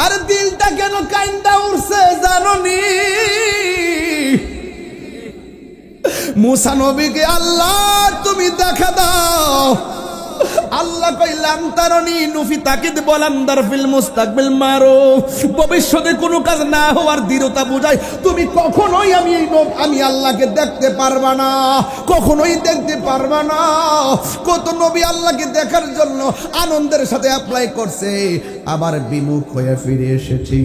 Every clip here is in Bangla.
আর দিলটা কেন কাইন্দা উঠছে জানোনি? মুসা নবীকে আল্লাহ তুমি দেখা দাও। আল্লাহ কইলাম তারনি নুফি তাকিদ বলাম দারফিল মুস্তাকবিল মারো, ভবিষ্যতে কোনো কাজ না হওয়ার দৃঢ়তা বোঝায়। তুমি কখনোই আমি আল্লাহকে দেখতে পারবা না, কখনোই দেখতে পারবা না। কত নবী আল্লাহকে দেখার জন্য আনন্দের সাথে অ্যাপ্লাই করছে, আবার বিমুখ হয়ে ফিরে এসেছি।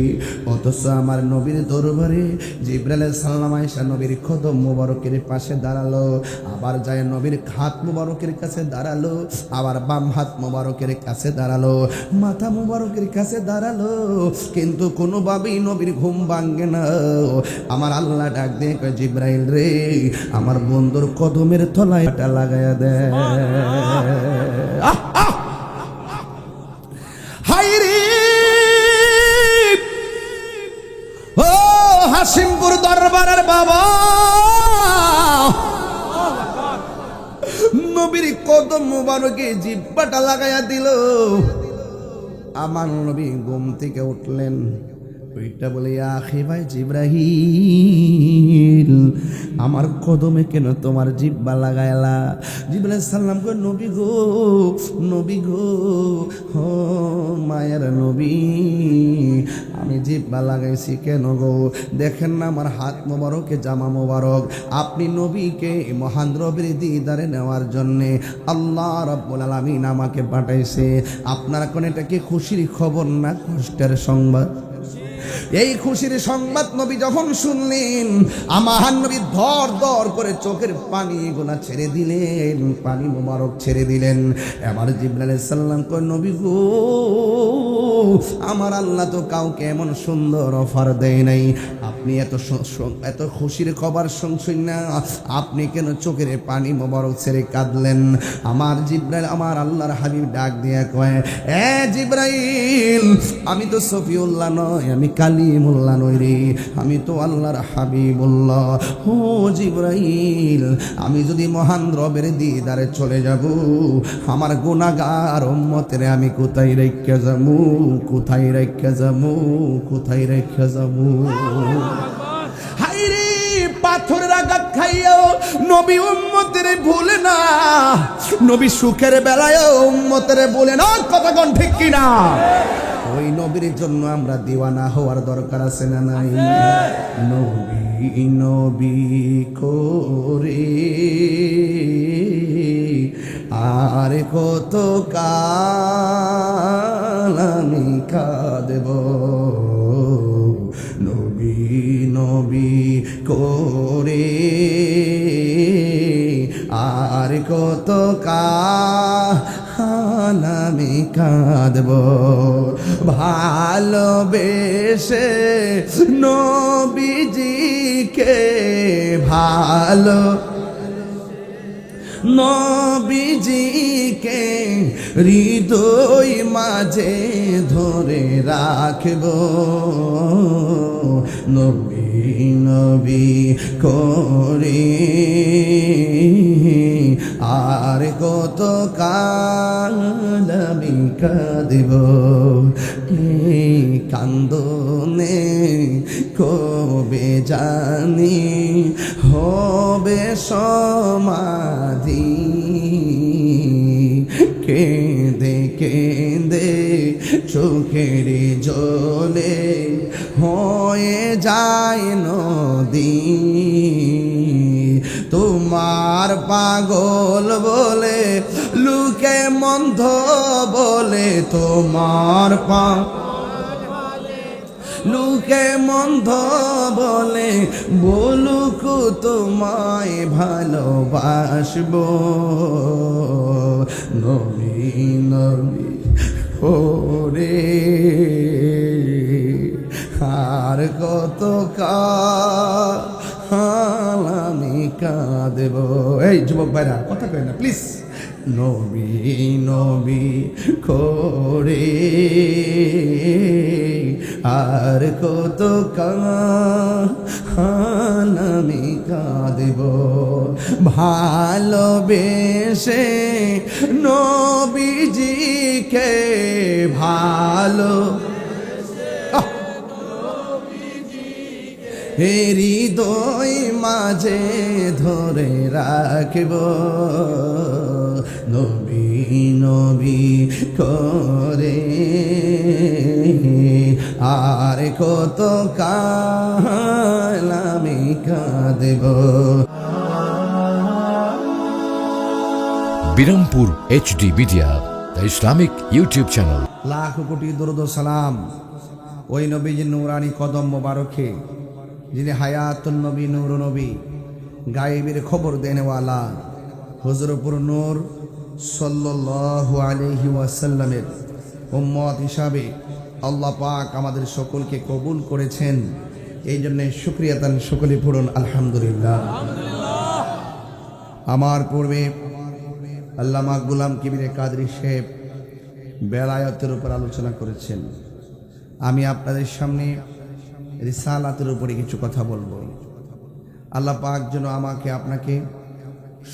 অথচ আমার নবীর দরবারে জিবরাইল আলাইহিস সালাম আয়েশা নবীর কদম মুবারকের পাশে দাঁড়ালো, আবার যায় নবীর হাত মুবারকের কাছে দাঁড়ালো, আবার বাম হাত মুবারকের কাছে দাঁড়ালো, মাথা মুবারকের কাছে দাঁড়ালো, কিন্তু কোনোভাবেই নবীর ঘুম ভাঙে না। আমার আল্লাহ ডাক দিয়ে কয়, জিবরাইল রে, আমার বন্ধুর কদমের তলায় এটা লাগায়া দে। হায়রে ও হাসিমপুর দরবারের বাবা, নবীর কদম মুবারকে জিহ্বাটা লাগাইয়া দিল। আমার নবী ঘুম থেকে উঠলেন, ওইটা বলে আখি ভাই জিব্রাহিল, আমার কদমে কেন তোমার জিহ্বা লাগাইলা? জিবরাইল সাল্লাম কই, নবী গো, নবী গো, ও মায়ের নবী, আমি জিহ্বা লাগাইছি কেন গো? দেখেন না আমার হাত মোবারকে জামা মোবারক। আপনি নবীকে মহান রবের দিদারে নেওয়ার জন্যে আল্লাহ রাব্বুল আলামিন আমাকে পাঠাইছে। আপনার কোন এটা কি খুশির খবর না কষ্টের সংবাদ? এই খুশির সংবাদ নবী যখন শুনলেন, আমার নবী ধর ধর করে চোখের পানি গোনা ছেড়ে দিলেন, পানি মোবারক ছেড়ে দিলেন। এবার জিবরাইল আলাইহিস সালাম কয়, নবী গো, আমার আল্লাহ তো কাউকে এমন সুন্দর অফার দেয় নাই। আপনি এত খুশির খবর শুনছেন না, আপনি কেন চোখের পানি মোবারক ছেড়ে কাঁদলেন? আমার জিবরাইল, আমার আল্লাহর হাবিব ডাক দিয়া কয়, এ জিবরাইল, আমি তো সফিউল্লাহ নয়, আমি কালিমুল্লাহ নই রে, আমি তো আল্লাহর হাবিবুল্লাহ। ও জিবরাইল, আমি যদি মহান রবের দিদারে চলে যাব, আমার গুনাহগার উম্মতের আমি কোথায় রেখে যাবো, কোথায় রেখে যাবো, কোথায় রেখে যাবো? হায়রে, পাথরের আঘাত খাইয়াও নবী উম্মতের ভুলে না, নবী সুখের বেলায় উম্মতের ভুলে না। কথা কোন ঠিক কিনা? ওই নবীর জন্য আমরা দিওয়ানা হওয়ার দরকার আছে না নাই? নবী নবী করে আর কত কাল আমি কাঁদব, নবী নবী করে আর কত কাল আমি কাঁদব। ভালোবেসে নবীজিকে ভালো নবীজিকে হৃদয় মাঝে ধরে রাখব, নবী নবী করে আর কত কাল আমি কাঁদব। এই কান্দনে কবে জানি হবে সমাধি, কেঁদে কেঁদে চোখের জলে হয়ে যায় নদী। তোমার পাগল বলে লুকে মন্ধ বলে, তোমার লুকে মন্ধ বলে বলুক তোমায় ভালোবাসবো, নবী নবী ওরে আর কত কাল আমি কাঁদব। এই যুবক ভাইরা কথা কয় না প্লিজ। নবী নবী করে আর কত কাল আমি কাঁদব। ভালোবেসে নবীজিকে ভালো হৃদয় মাঝে ধরে রাখব নবী নবী করে আর কত কাল আমি কাঁদব। Birampur HD media, the Islamic YouTube channel. Lakh কোটি দরুদ ও সালাম ওই নবীজির নূরানি কদম মোবারকে, যিনি হায়াতুন নবী নূর নবী, গায়েবের খবর দেনেওয়ালা হুজুরপুর নূর সাল্লাল্লাহু আলাইহি ওয়াসাল্লামের উম্মত হিসাবে আল্লাহ পাক আমাদের সকলকে কবুল করেছেন। এই জন্য শুকরিয়া তান সকলে পড়ুন আলহামদুলিল্লাহ। আমার পূর্বে আল্লামা গুলাম কিবিরে কাদরি সাহেব বেলায়েতের উপর আলোচনা করেছেন। আমি আপনাদের সামনে রিসালাতের উপরে কিছু কথা বলবো। আল্লাহ পাক যেন আমাকে আপনাকে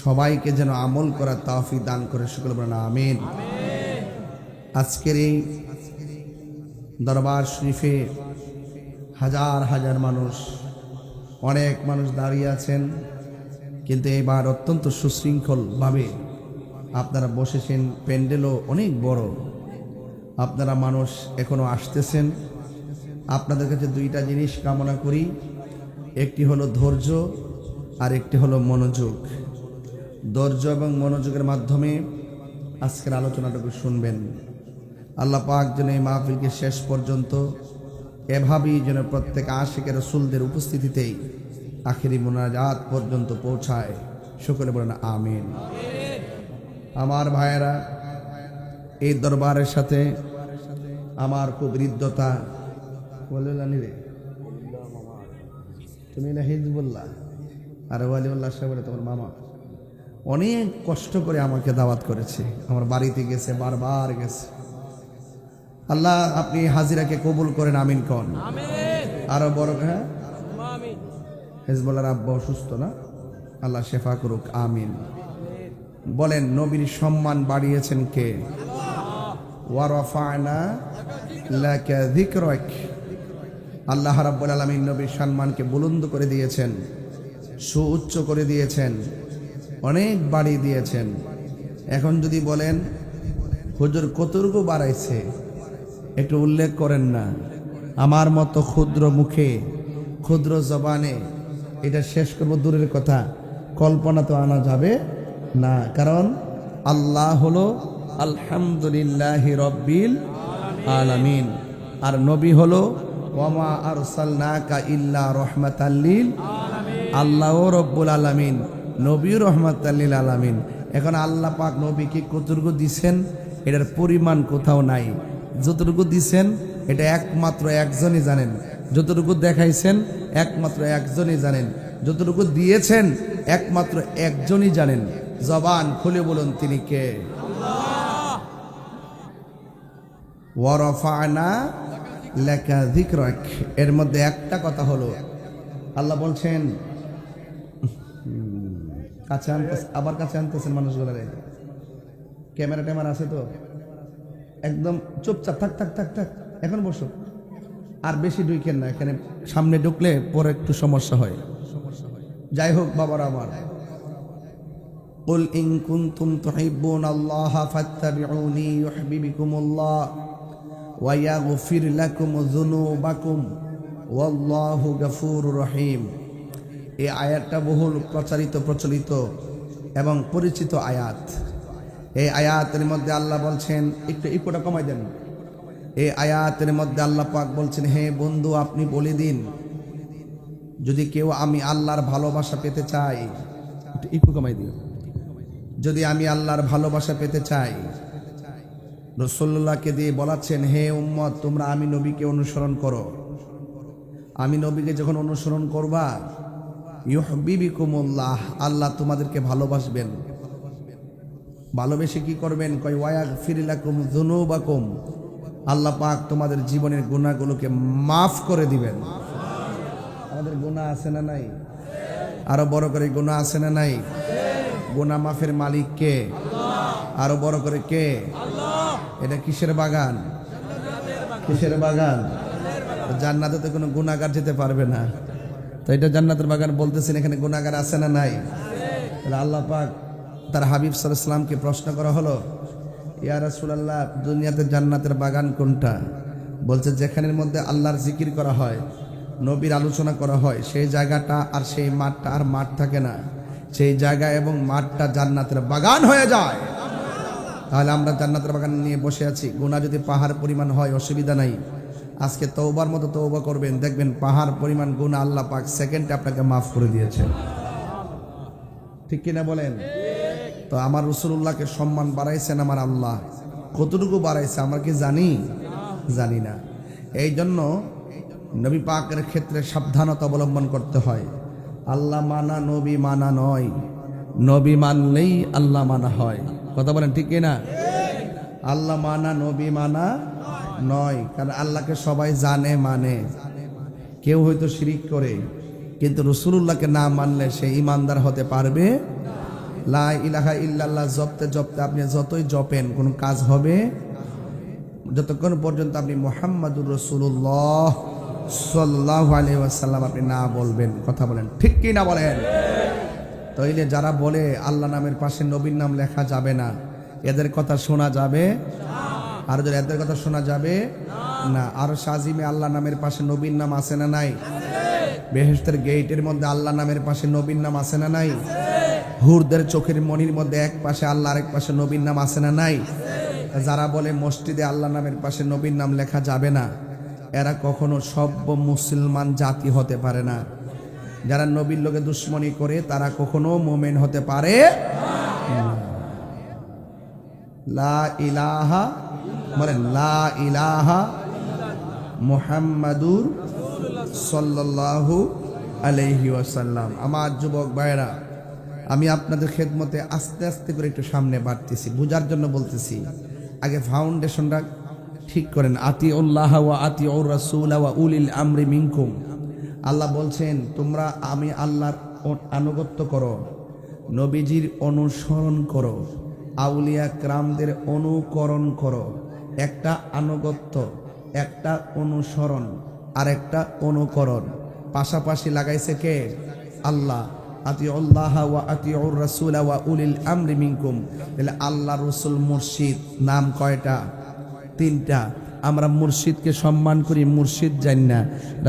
সবাইকে যেন আমল করার তৌফিক দান করে, সকলে বলেন আমিন। আজকের এই দরবার শরীফে হাজার হাজার মানুষ, অনেক মানুষ দাঁড়িয়ে আছেন, কিন্তু এবার অত্যন্ত সুশৃঙ্খলভাবে আপনারা বসেছেন। প্যান্ডেলও অনেক বড়, আপনারা মানুষ এখনো আসতেছেন। আপনাদের কাছে দুইটা জিনিস কামনা করি, একটি হলো ধৈর্য আর একটি হলো মনোযোগ। ধৈর্য এবং মনোযোগের মাধ্যমে আজকের আলোচনাটুকু শুনবেন। আল্লাহ পাক যেন এই মাহফিলকে শেষ পর্যন্ত এভাবেই যেন প্রত্যেক আশিকের রাসূলদের উপস্থিতিতেই আখিরি মুনাজাত পর্যন্ত পৌঁছায়, সকলে বলেন আমিন। আমার ভাইয়েরা, এই দরবারের সাথে আমার খুব হৃদ্যতা। বললানি রে তুমি না হিজবুল্লাহ আর ওয়ালিউল্লাহ সাহেব তোমার মামা অনেক কষ্ট করে আমাকে দাওয়াত করেছে, আমার বাড়িতে গেছে, বারবার গেছে। আল্লাহ আপনি হাজিরাকে কবুল করেন, আমিন কন। আরো বড় হ্যাঁ, হিজবুল্লাহর আব্বা অসুস্থ না, আল্লাহ শেফা করুক, আমিন। বলেন নবীর সম্মান বাড়িয়েছেন কে? ওয়া রাফা'না লাকা যিকরাক। আল্লাহ রাব্বুল আলামিন নবীর সম্মানকে বুলন্দ করে দিয়েছেন, সুউচ্চ করে দিয়েছেন, অনেক বাড়িয়ে দিয়েছেন। এখন যদি বলেন হুজুর কতটুকু বাড়াইছে একটু উল্লেখ করেন না। আমার মতো ক্ষুদ্র মুখে ক্ষুদ্র জবানে এটা শেষ করবো দূরের কথা, কল্পনা তো আনা যাবে না। কারণ আল্লাহ হলো আলহামদুলিল্লাহি রাব্বিল আলামিন, আর নবী হলো ওয়ামা আরসালনাকা ইল্লা রাহমাতাল লিল আলামিন। আল্লাহও রব্বুল আলামিন, নবীও রহমাতাল লিল আলামিন। এখন আল্লাহ পাক নবীকে কতটুকু দিছেন এটার পরিমাণ কোথাও নাই। যতটুকু দিছেন এটা একমাত্র একজনই জানেন, যতটুকু দেখাইছেন একমাত্র একজনই জানেন, যতটুকু দিয়েছেন একমাত্র একজনই জানেন। জবান খুলে বলুন তিনি কে? ওয়া রাফা'না লাকা যিকরাক। এর মধ্যে একটা কথা হলো আল্লাহ বলছেন, কাছে আনতেছেন, আবার কাছে আনতেছেন মানুষগুলো। ক্যামেরা ট্যামেরা আছে তো, একদম চুপচাপ থাক থাক থাক থাক, এখন বসো, আর বেশি ঢুকেন না, এখানে সামনে ঢুকলে পরে একটু সমস্যা হয়। যাই হোক বাবারা আমার, কুল ইন কুনতুম তুহিব্বুনাল্লাহ ফাত্তাবিউনি ইউহিব্বুকুমুল্লাহ ওয়া ইয়াগফির লাকুম যুনুবাকুম ওয়াল্লাহু গফুরুর রহিম। এই আয়াতটা বহুল প্রচলিত এবং পরিচিত আয়াত। এই আয়াতের মধ্যে আল্লাহ বলছেন, একটু ইকোটা কমাই দেন। এই আয়াতের মধ্যে আল্লাহ পাক বলছেন, হে বন্ধু আপনি বলে দিন, যদি কেউ আমি আল্লাহর ভালোবাসা পেতে চাই, একটু ইকো কমাই দিও, যদি আমি আল্লাহর ভালোবাসা পেতে চাই, রাসূলুল্লাহকে দিয়ে বলাচ্ছেন, হে উম্মত তোমরা আমি নবীকে অনুসরণ করো। আমি নবীকে যখন অনুসরণ করবা, ইউহিব্বুকুমুল্লাহ, আল্লাহ তোমাদেরকে ভালোবাসবেন। ভালোবেসে কি করবেন? কয় ওয়ায়াগফির লাকুম যুনুবাকুম, আল্লাহ পাক তোমাদের জীবনের গুনাহগুলোকে মাফ করে দিবেন। আমাদের গুনাহ আছে না নাই? আরো বড় করে গুনাহ আছে না নাই? গুনাহ মাফের মালিক কে? আরো বড় করে কে? এটা কিসের বাগান? কিসের বাগান? জান্নাতে তো কোনো গুনাহগার যেতে পারবে না। তো এটা জান্নাতের বাগান বলতেছেন, এখানে গুনাহগার আছে না নাই? তাহলে আল্লাহ পাক তার হাবিব সাল্লাল্লাহু আলাইহি সাল্লামকে প্রশ্ন করা হলো, ইয়া রাসূলুল্লাহ, দুনিয়াতে জান্নাতের বাগান কোনটা? বলছে যেখানের মধ্যে আল্লাহর জিকির করা হয়, নবীর আলোচনা করা হয়, সেই জায়গাটা আর সেই মাঠটা আর মাঠ থাকে না, সেই জায়গা এবং মাঠটা জান্নাতের বাগান হয়ে যায়। তাহলে আমরা জান্নাতের বাগান নিয়ে বসে আছি। গুনাহ যদি পাহাড় পরিমাণ হয় অসুবিধা নাই, আজকে তওবার মতো তওবা করবেন, দেখবেন পাহাড় পরিমাণ গুনাহ আল্লাহ পাক সেকেন্ডে আপনাকে মাফ করে দিয়েছে। ঠিক কিনা বলেন? তো আমার রাসূলুল্লাহকে সম্মান বাড়াইছেন আমার আল্লাহ, কতটুকু বাড়াইছে আমরা কি জানি? জানি না। এই জন্য নবী পাকের ক্ষেত্রে সাবধানতা অবলম্বন করতে হয়। আল্লাহ মানা নবী মানা নয়, নবী মানলেই আল্লাহ মানা হয়। কথা বলেন ঠিক কিনা? আল্লাহ মানা নবী মানা নয়, কারণ আল্লাহকে সবাই জানে মানে। কেউ হয়তো শিরিক করে, কিন্তু রাসূলুল্লাহকে না মানলে সে ঈমানদার হতে পারবে। লা ইলাহা ইল্লাল্লাহ জপতে জপতে আপনি যতই জপেন কোনো কাজ হবে যতক্ষণ পর্যন্ত আপনি মুহাম্মাদুর রাসূলুল্লাহ সাল্লাল্লাহু আলাইহি ওয়াসাল্লাম আপনি না বলবেন। কথা বলেন ঠিক কি না বলেন? তাইলে যারা বলে আল্লাহ নামের পাশে নবীর নাম লেখা যাবে না, এদের কথা শোনা যাবে? আর যদি এদের কথা শোনা যাবে না। আর শাজিমে আল্লাহ নামের পাশে নবীর নাম আছে না নাই? বেহেশতের গেটের মধ্যে আল্লাহ নামের পাশে নবীর নাম আছে না নাই? হুরদের চোখের মনির মধ্যে এক পাশে আল্লাহ, আরেক পাশে নবীর নাম আছে না নাই? যারা বলে মসজিদে আল্লাহ নামের পাশে নবীর নাম লেখা যাবে না, এরা কখনো সভ্য মুসলমান জাতি হতে পারে না। যারা নবীর লোকে দুশ্মনী করে তারা কখনো মুমিন হতে পারে না। লা ইলাহা বলেন, লা ইলাহা মুহাম্মাদুর সাল্লাল্লাহু আলাইহি ওয়াসাল্লাম। আমার যুবক ভাইরা, আমি আপনাদের খেদমতে আস্তে আস্তে করে একটু সামনে বাড়তেছি, বুঝার জন্য বলতেছি। আগে ফাউন্ডেশনটা ঠিক করেন। আতিউল্লাহ ওয়া আতিউর রাসূল ওয়া উলিল আমরি মিনকুম। আল্লাহ বলছেন তোমরা আমি আল্লাহর আনুগত্য করো, নবীজির অনুসরণ করো, আউলিয়া কিরামদের অনুকরণ করো। একটা আনুগত্য, একটা অনুসরণ, আর একটা অনুকরণ পাশাপাশি লাগাইছে কে? আল্লাহ। আতিউল্লাহ ওয়া আতিউর রাসূল ওয়া উলিল আমরি মিনকুম। তাহলে আল্লাহ, রাসূল, মুর্শিদ নাম কয়টা? তিনটা। আমরা মুর্শিদকে সম্মান করি মুর্শিদ জানি না,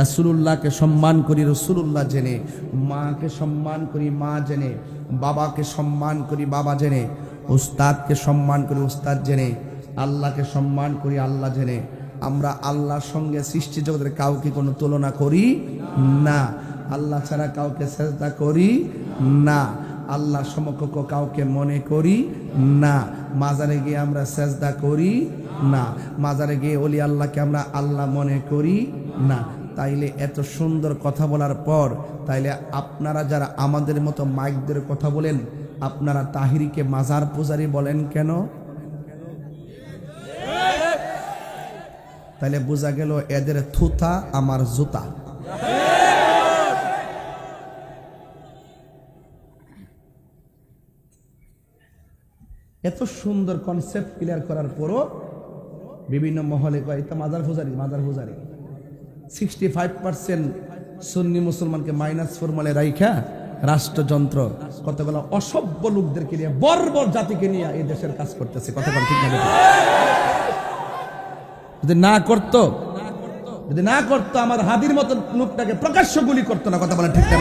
রাসূলুল্লাহকে সম্মান করি রাসূলুল্লাহ জেনে, মাকে সম্মান করি মা জেনে, বাবাকে সম্মান করি বাবা জেনে, উস্তাদকে সম্মান করি উস্তাদ জেনে, আল্লাহকে সম্মান করি আল্লাহ জেনে। আমরা আল্লাহর সঙ্গে সৃষ্টি জগতের কাউকে কোনো তুলনা করি না, আল্লাহ ছাড়া কাউকে সেজদা করি না, আল্লাহর সমকক্ষ কাউকে মনে করি না, মাজারে গিয়ে আমরা সেজদা করি না, মাজারে গিয়ে ওলি আল্লাহকে আমরা আল্লাহ মনে করি না। তাইলে এত সুন্দর কথা বলার পর তাইলে আপনারা যারা আমাদের মতো মাইকদের কথা বলেন, আপনারা তাহিরিকে মাজার পূজারি বলেন কেন? তাইলে বোঝা গেল এদের থুতা আমার জুতা। এত সুন্দর কনসেপ্ট ক্লিয়ার করার পরও বিভিন্ন মহলে কয় এটা মাজার পূজারি, মাজার পূজারি। 65% সুন্নি মুসলমানকে -4 মলে রাইখা রাষ্ট্রযন্ত্র কতগুলো অসভ্য লোকদেরকে নিয়ে, বর্বর জাতিকে নিয়ে এই দেশের কাজ করতেছে। কথা বল ঠিক না? যদি না করতো আমার হাদির মতো লোকটাকে প্রকাশ্য গুলি করতো না। কথা বলেন ঠিক না?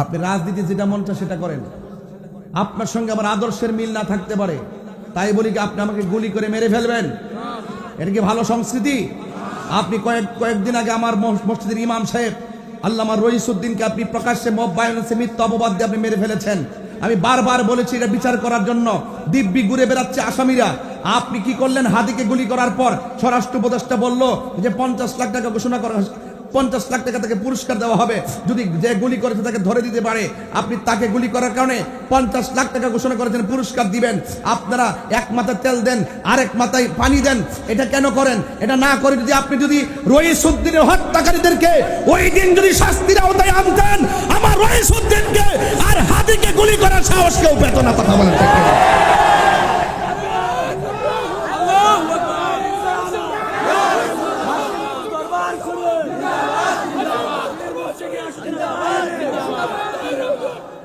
আপনি রাজনীতি যেটা মন চায় সেটা করেন, আপনার সঙ্গে আমার আদর্শের মিল না থাকতে পারে, তাই বলি কি আপনি আমাকে গুলি করে মেরে ফেলবেন? এটা কি ভালো সংস্কৃতি? আপনি কয়েকদিন আগে আমার মসজিদের ইমাম সাহেব আল্লামা রইসউদ্দিনকে আপনি প্রকাশ্যে মব ভায়োলেন্সে মিথ্যা অপবাদ দিয়ে আপনি মেরে ফেলেছেন। আমি বারবার বলেছি এটা বিচার করার জন্য। দিব্যি ঘুরে বেড়াচ্ছে আসামিরা। আপনি কি করলেন? হাদিকে গুলি করার পর স্বরাষ্ট্র উপদেষ্টা বলল যে 50 লাখ টাকা ঘোষণা করা, 50 লাখ টাকা তাকে পুরস্কার দেওয়া হবে যদি যে গুলি করেছে তাকে ধরে দিতে পারে। আপনি তাকে গুলি করার কারণে 50 লাখ টাকা ঘোষণা করেছেন, পুরস্কার দিবেন। আপনারা এক মাথায় তেল দেন, আরেক মাথায় পানি দেন। এটা কেন করেন? এটা না করে যদি রইসউদ্দিনের হত্যাকারীদেরকে ওই দিন যদি শাস্তির আওতায় আনতেন, আমার রইসউদ্দিনকে আর হাদিকে গুলি করার সাহস কেউ পেত না। কথা বলেন ঠিক না?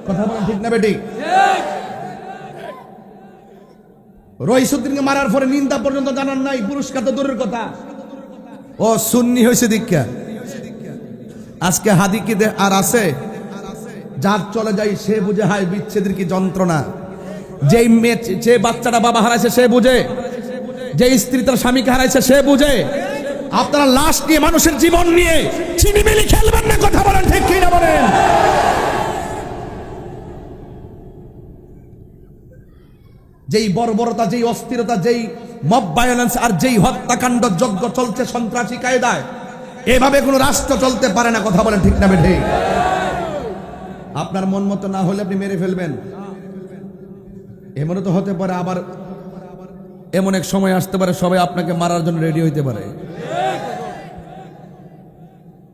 কথা বলেন ঠিক না বেটি? রইসুদ্দিনকে মারার পরে নিন্দা পর্যন্ত জানার নাই, পুরস্কার তো দূরের কথা। ও সুন্নি হয়েছে দীক্ষা। আজকে হাদি কি আর আছে? যার চলে যায় সে বুঝে হায় বিচ্ছেদের কি যন্ত্রণা। যেই মেয়ে, যে বাচ্চাটা বাবা হারাইছে সে বুঝে, যে স্ত্রী তার স্বামীকে হারাইছে সে বুঝে। আপনারা লাশ নিয়ে, মানুষের জীবন নিয়ে ছিনিমিনি খেলবেন না। কথা বলেন ঠিক কি না বলেন? যেই বর্বরতা, যেই অস্থিরতা, যেই মব ভায়োলেন্স আর যেই হত্যাকাণ্ড যজ্ঞ চলছে সন্ত্রাসী কায়দায়, এভাবে কোনো রাষ্ট্র চলতে পারে না। কথা বলেন ঠিক না বেঠিক? আপনার মন মতো না হলে আপনি মেরে ফেলবেন, এমনও তো হতে পারে। আবার এমন এক সময় আসতে পারে সবাই আপনাকে মারার জন্য রেডি হইতে পারে।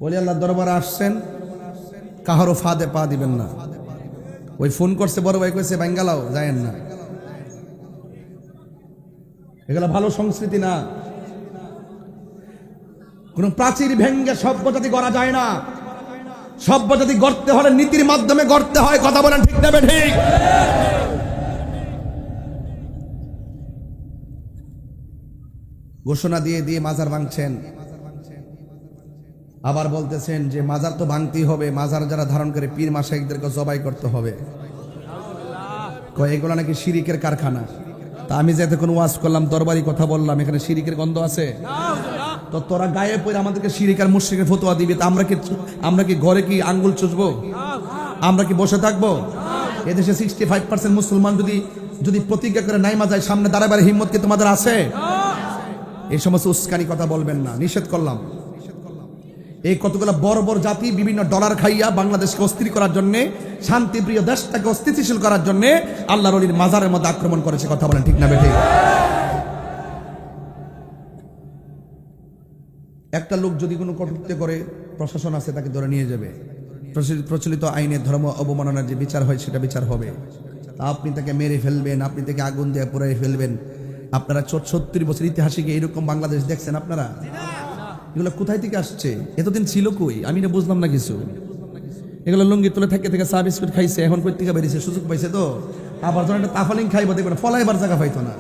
বলি আল্লাহ দরবারে আসছেন, কাহারও ফাঁদে পা দিবেন না। ওই ফোন করছে বড় ভাই, কইছে বেঙ্গালাও যায়েন না। এগুলো ভালো সংস্কৃতি না। কোন প্রাচীর ভেঙ্গে সভ্যজাতি গড়া যায় না। সভ্যজাতি গড়তে হলে নীতির মাধ্যমে গড়তে হয়। কথা বলেন ঠিক না ঠিক? ঘোষণা দিয়ে দিয়ে মাজার ভাঙছেন, আবার বলতেছেন যে মাজার তো ভাঙতেই হবে, মাজার যারা ধারণ করে পীর মাশাইখদেরকে জবাই করতে হবে। এগুলো নাকি শিরিকের কারখানা। তা আমি যাতে কোনো ওয়াজ করলাম, দরবারি কথা বললাম, এখানে শিরিকের গন্ধ আছে? তো তোরা গায়ে পড়ে আমাদেরকে শিরিক আর মুশরিকের ফতোয়া দিবি, তা আমরা কি ঘরে কি আঙ্গুল চুষবো? আমরা কি বসে থাকবো? এদেশে 65% মুসলমান যদি প্রতিজ্ঞা করে নাইমা যায়, সামনে দাঁড়াবার হিম্মত কি তোমাদের আছে? এই সমস্ত উস্কানি কথা বলবেন না, নিষেধ করলাম। এই কতগুলো বড় বড় জাতি বিভিন্ন ডলার খাইয়া বাংলাদেশকে অস্থির করার জন্য, শান্তিপ্রিয় দেশটাকে অস্থিতিশীল করার জন্য আল্লাহর ওলির মাজারের মধ্যে আক্রমণ করেছে। কথা বলেন ঠিক না বেঠিক? একটা লোক যদি কোনো কটূক্তি করে, প্রশাসন আছে তাকে ধরে নিয়ে যাবে। প্রচলিত আইনে ধর্ম অবমাননার যে বিচার হয় সেটা বিচার হবে। আপনি তাকে মেরে ফেলবেন, আপনি তাকে আগুন দিয়ে পুড়িয়ে ফেলবেন। আপনারা 70 বছর ইতিহাসে এরকম বাংলাদেশ দেখছেন আপনারা? এগুলো কোথায় থেকে আসছে? এতদিন ছিল কই? আমি না বুঝলাম না কিছু। এগুলো লুঙ্গি তুলে থেকে থেকে চা বিস্কুট খাইছে, এখন কই থেকে বেরিয়েছে, সুযোগ পাইছে তো। আবার যখন একটা তাফালিং খাইবো দেখবেন ফলাইবার জায়গা পাইতো না।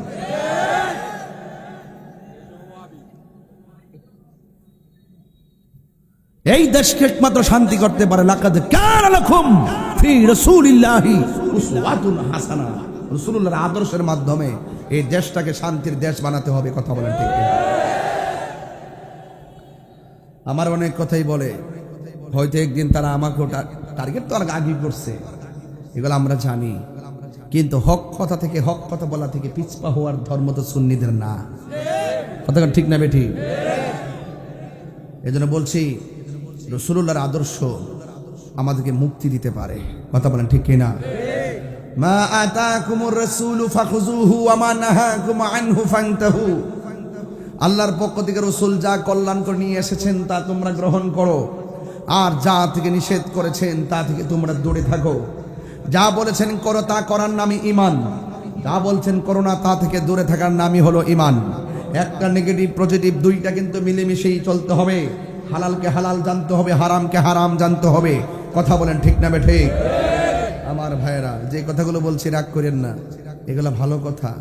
এই দেশকে একমাত্র শান্তি করতে পারে লাকাদ কানা লাকুম ফি রাসূলিল্লাহি উসওয়াতুন হাসানা। রাসূলুল্লাহর আদর্শের মাধ্যমে এই দেশটাকে শান্তির দেশ বানাতে হবে। কথা বলেন ঠিক কিনা? আমার অনেক কথাই বলে, হয়তো একদিন তারা আমাকে টার্গেট তো আগেই করছে, এগুলো আমরা জানি। কিন্তু হক কথা থেকে, হক কথা বলা থেকে পিছপা হওয়ার ধর্ম তো সুন্নিদের না। কথা ঠিক না বেঠি? এই জন্য বলছি, রাসূলুল্লাহর আদর্শ আমাদেরকে মুক্তি দিতে পারে। কথা বলেন ঠিক কিনা? মা আতাকুমুর রাসূলু ফাখুযুহু ওয়া মা নাহাকুম আনহু ফান্তাহু। আল্লাহর পক্ষ থেকে রাসূল যা কল্যাণ করে নিয়ে এসেছেন তা তোমরা গ্রহণ করো, আর যা থেকে নিষেধ করেছেন তা থেকে তোমরা দূরে থাকো। যা বলেছেন করো তা করার নামই ঈমান, যা বলছেন করো না তা থেকে দূরে থাকার নামই হলো ঈমান। একটা নেগেটিভ পজিটিভ দুইটা কিন্তু মিলেমিশেই চলতে হবে। হালালকে হালাল জানতে হবে, হারামকে হারাম জানতে হবে। কথা বলেন ঠিক না বেঠিক? আমার ভাইয়েরা, যে কথাগুলো বলছি রাগ করেন না, এগুলো ভালো কথা।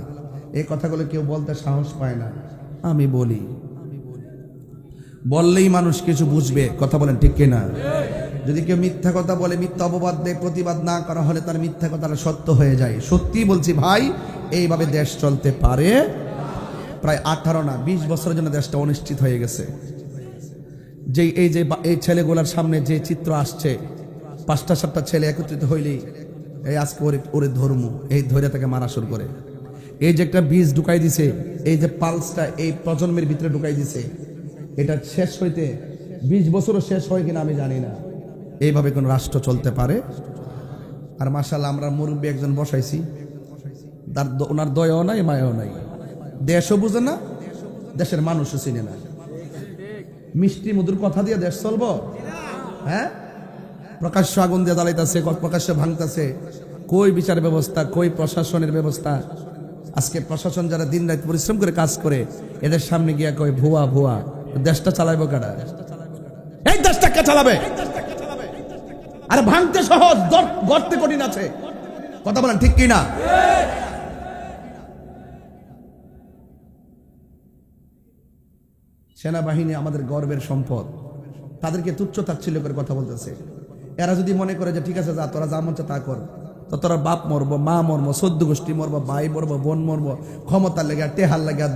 এই কথাগুলো কেউ বলতে সাহস পায় না, আমি বলি। বললেই মানুষ কিছু বুঝবে। কথা বলেন ঠিক কিনা? যদি কেউ মিথ্যা কথা বলে, মিথ্যা অপবাদ দেয়, প্রতিবাদ না করা হলে তার মিথ্যা কথাটা সত্য হয়ে যায়। সত্যি বলছি ভাই, এইভাবে দেশ চলতে পারে। প্রায় 18 না 20 বছরের জন্য দেশটা অনিশ্চিত হয়ে গেছে। এই ছেলেগুলার সামনে যে চিত্র আসছে, 5টা-7টা ছেলে একত্রিত হইলেই এই আজকে ওরে ধর্ম, এই ধৈর্য তাকে মারা শুরু করে। এই যে একটা বীজ ঢুকাই দিছে, এই যে পালসটা এই প্রজন্মের ভিতরে ঢুকাই দিছে, এটা শেষ হইতে 20 বছরও শেষ হয় কিনা আমি জানি না। এইভাবে কোন রাষ্ট্র চলতে পারে? আর মাশাআল্লাহ আমরা মুরব্বী একজন বসাইছি, তার ওনার দয়াও নাই মায়াও নাই, দেশও বুঝে না, দেশের মানুষও চিনে না। মিষ্টি মধুর কথা দিয়ে দেশ চলবো? হ্যাঁ, প্রকাশ্য আগুন দিয়ে জ্বালাইতেছে, প্রকাশ্য ভাঙতেছে। কই বিচার ব্যবস্থা, কই প্রশাসনের ব্যবস্থা? আজকে প্রশাসন যারা দিন রাত পরিশ্রম করে কাজ করে, এদের সামনে গিয়া কয় ভুয়া ভুয়া। দেশটা চালাইবো কারা? এই দেশটা কে চালাবে? আর ভাঙতে সহজ, গড়তে কঠিন আছে। কথা বলেন ঠিক কি না? সেনাবাহিনী আমাদের গর্বের সম্পদ, তাদেরকে তুচ্ছ তাচ্ছিল্য করে কথা বলতেছে। এরা যদি মনে করে যে ঠিক আছে যা তোরা যা মন চায় তা কর, তো তোরা বাপ মরবো, মা মরবো, সদ্য গোষ্ঠী মরবো, ভাই মরবো, বোন মরবো, ক্ষমতার লেগে টেহার লেগে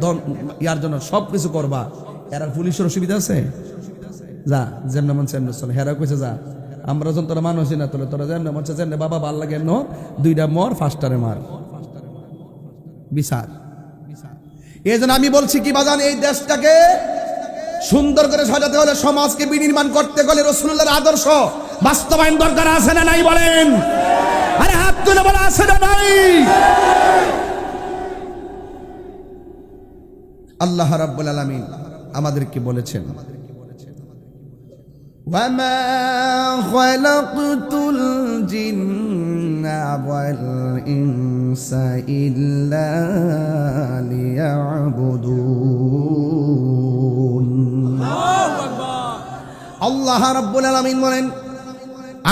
ইয়ার জন্য সব কিছু করবা। এরা পুলিশের অসুবিধা আছে? যা যেমন মন চেন চলে। হেরা কইছে যা আমরা যখন তোরা মানুষই না তোলে, তোরা যেমন মন চেন বাবা ভাল লাগে ন, দুইটা মর, ফার্স্টারে মার, বিচার। এই জন্য আমি বলছি কি বাজান, এই দেশটাকে সুন্দর করে সাজাতে হলে, সমাজকে বিনির্মাণ করতে গেলে রাসূলুল্লাহর আদর্শ বাস্তবায়ন দরকার আছে না নাই বলেন? আরে হাত তুলে বলা আছে না নাই? আল্লাহ রাব্বুল আলামিন আমাদেরকে বলেছেন, ওয়ামা খালাকতুল জিন্না ওয়াল ইনসা ইল্লা লিয়াবুদুন। আল্লাহ রাব্বুল আলামিন বলেন,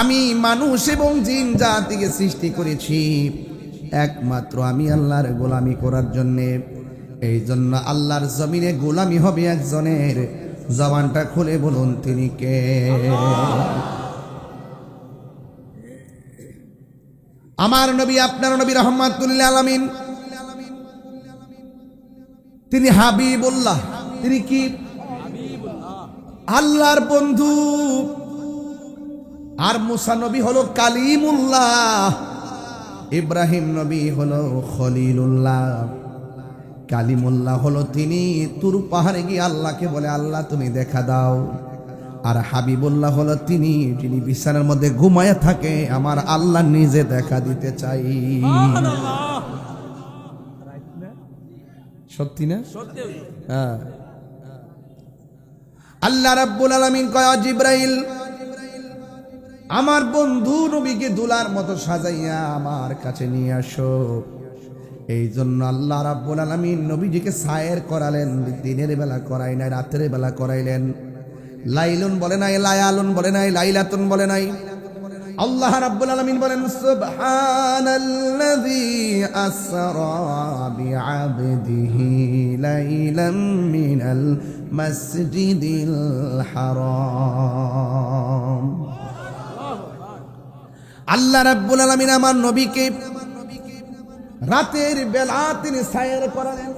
আমি মানুষ এবং জিন জাতিকে সৃষ্টি করেছি একমাত্র আমি আল্লাহর গোলামি করার জন্যে। এই জন্য আল্লাহর জমিনে গোলামি হবে একজনের। জবানটা খুলে বলুন তিনি কে? আমার নবী, আপনার নবী রাহমাতুল লিল আলামিন, তিনি হাবিবুল্লাহ। তিনি কি? আল্লাহর বন্ধু। আর মুসা নবী হলো কালিমুল্লাহ, ইব্রাহিম নবী হলো খলিলুল্লাহ, কালিমুল্লাহ হলো তিনি তুর পাহাড়ে গিয়ে আল্লাহকে বলে আল্লাহ তুমি দেখা দাও। আর হাবিবুল্লাহ হলো তিনি যিনি বিছানার মধ্যে ঘুমায় থাকে, আমার আল্লাহ নিজে দেখা দিতে চাই। সত্যি না? হ্যাঁ। আল্লাহ রাব্বুল আলামিন কয়, জিবরাইল আমার বন্ধু নবীকে দুলার মতো সাজাইয়া আমার কাছে নিয়ে আসো। এই জন্য আল্লাহ রাব্বুল আলামিন নবীজিকে সায়ের করালেন। দিনের বেলা করাই নাই, রাতের বেলা করাইলেন। লাইলুন বলে নাই, লায়ালুন বলে নাই, লাইলাতুন বলে নাই। আল্লাহ রাব্বুল আলামিন বলেন, সুবহানাল্লাযী আসরা বিআবদিহি লাইলাম মিনাল মাসজিদিল হারাম। আল্লাহ রাব্বুল আলামিন আমার নবীকে রাতের বেলা তিনি সায়ের করালেন।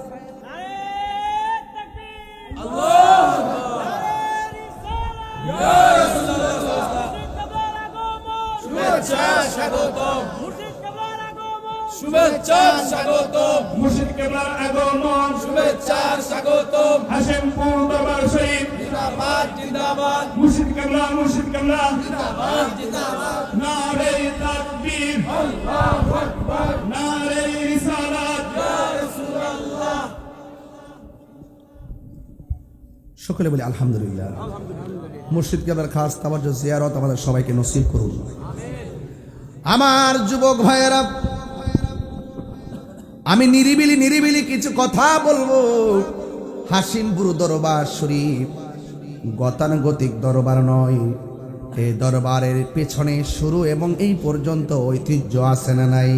শুভেচ্ছার স্বাগতম, মুর্শিদ কেবলার আগমন, শুভেচ্ছার স্বাগতম, হাশেমপুর দরবার শরীফ জিন্দাবাদ জিন্দাবাদ, মুর্শিদ কেবলা জিন্দাবাদ জিন্দাবাদ, নারে তাকবীর আল্লাহু আকবার, নারে রিসালাত ইয়া রাসূলুল্লাহ। সকলে বলি আলহামদুলিল্লাহ। মুর্শিদ কেবলার খাস তাওয়াজ্জুহ জিয়ারত আমাদের সবাইকে নসিব করুন। আমার যুবক ভাইয়েরা, আমি নিরিবিলি কিছু কথা বলবো। হাশিমপুর দরবার শরীফ গতানুগতিক দরবার নয়। এই দরবারের পেছনে শুরু এবং এই পর্যন্ত ঐতিহ্য আছে না নাই?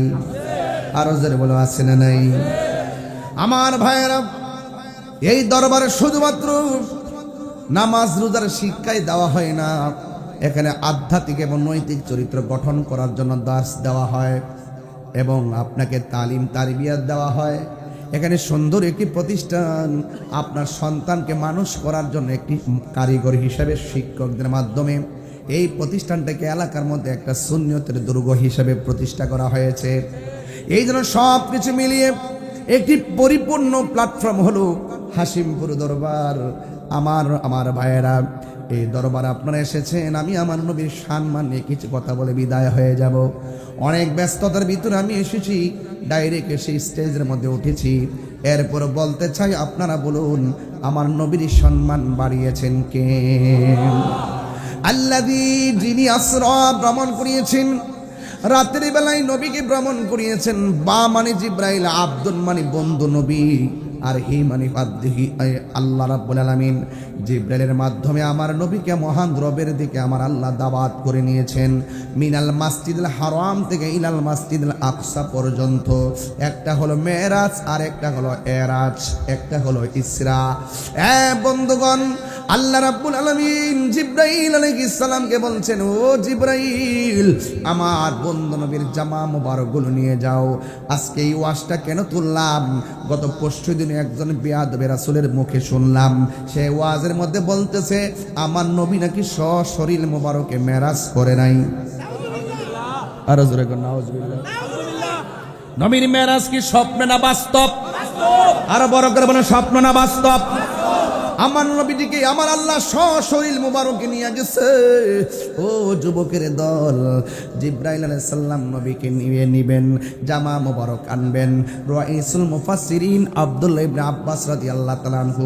আরো জোরে বলো, আছে না নাই? আমার ভাইয়েরা, এই দরবারে শুধুমাত্র নামাজ রোজার শিক্ষাই দেওয়া হয় না, এখানে আধ্যাত্মিক এবং নৈতিক চরিত্র গঠন করার জন্য দার্স দেওয়া হয় এবং আপনাকে তালিম তারবিয়াত দেওয়া হয়। এখানে সুন্দর একটি প্রতিষ্ঠান, আপনার সন্তানকে মানুষ করার জন্য একটি কারিগর হিসাবে শিক্ষকদের মাধ্যমে এই প্রতিষ্ঠানটাকে এলাকার মধ্যে একটা সুন্নিয়তের দুর্গ হিসাবে প্রতিষ্ঠা করা হয়েছে। এই জন্য সব কিছু মিলিয়ে একটি পরিপূর্ণ প্ল্যাটফর্ম হলো হাশিমপুর দরবার। আমার ভাইয়েরা, এই দরবারে আপনারা এসেছেন, আমি আমার নবীর সম্মান নিয়ে কিছু কথা বলে বিদায় হয়ে যাব। অনেক ব্যস্ততার ভিতরে আমি এসেছি, ডাইরেক্ট এসে স্টেজের মধ্যে উঠেছি। এরপর বলতে চাই, আপনারা বলুন আমার নবীর সম্মান বাড়িয়েছেন কে? আল্লাযী, যিনি আসরা ভ্রমণ করিয়েছেন, রাতের বেলায় নবীকে ভ্রমণ করিয়েছেন। বা মানে জিব্রাইল, আব্দুল মানে বন্ধু নবী, আর হি মানে ফাদ্দিহি আল্লাহ রাব্বুল আলামিন জিবরাইলের মাধ্যমে আমার নবীকে মহান রবের দিকে আমার আল্লাহ দাওয়াত করে নিয়েছেন। মিনাল মাসজিদুল হারাম থেকে ইলাল মাসজিদুল আকসা পর্যন্ত। একটা হলো মেরাজ আর একটা হলো এরাজ, একটা হলো ইসরা। বন্ধুগণ, আল্লাহ রাব্বুল আলামিন জিবরাইল আলাইহিস সালামকে বলছেন, ও জিবরাইল, আমার বন্ধু নবীর জামা মোবারকগুলো নিয়ে যাও। আজকে এই ওয়াজটা কেন তুললাম? গত পরশু দিনে একজন বেয়াদব রাসূলের মুখে শুনলাম, সে ওয়াজের মধ্যে বলতেছে আমার নবী নাকি সশরীর মোবারকে মেরাজ করে নাই। আর জোরে কোন নাউজুবিল্লাহ। নবীর মেরাজ কি স্বপ্ন না বাস্তব? আর বড় করে বলেন, স্বপ্ন না বাস্তব? আমার নবীটিকে আমার আল্লাহ সশরীর মুবারকে নিয়ে গেছে। ও যুবকের দল, জিবরাইল আলাইহিস সালাম নবীকে নিয়ে নিবেন, জামা মুবারক আনবেন। রাইসুল মুফাসসিরিন আব্দুল্লাহ ইবনে আব্বাস রাদিয়াল্লাহু তাআলা আনহু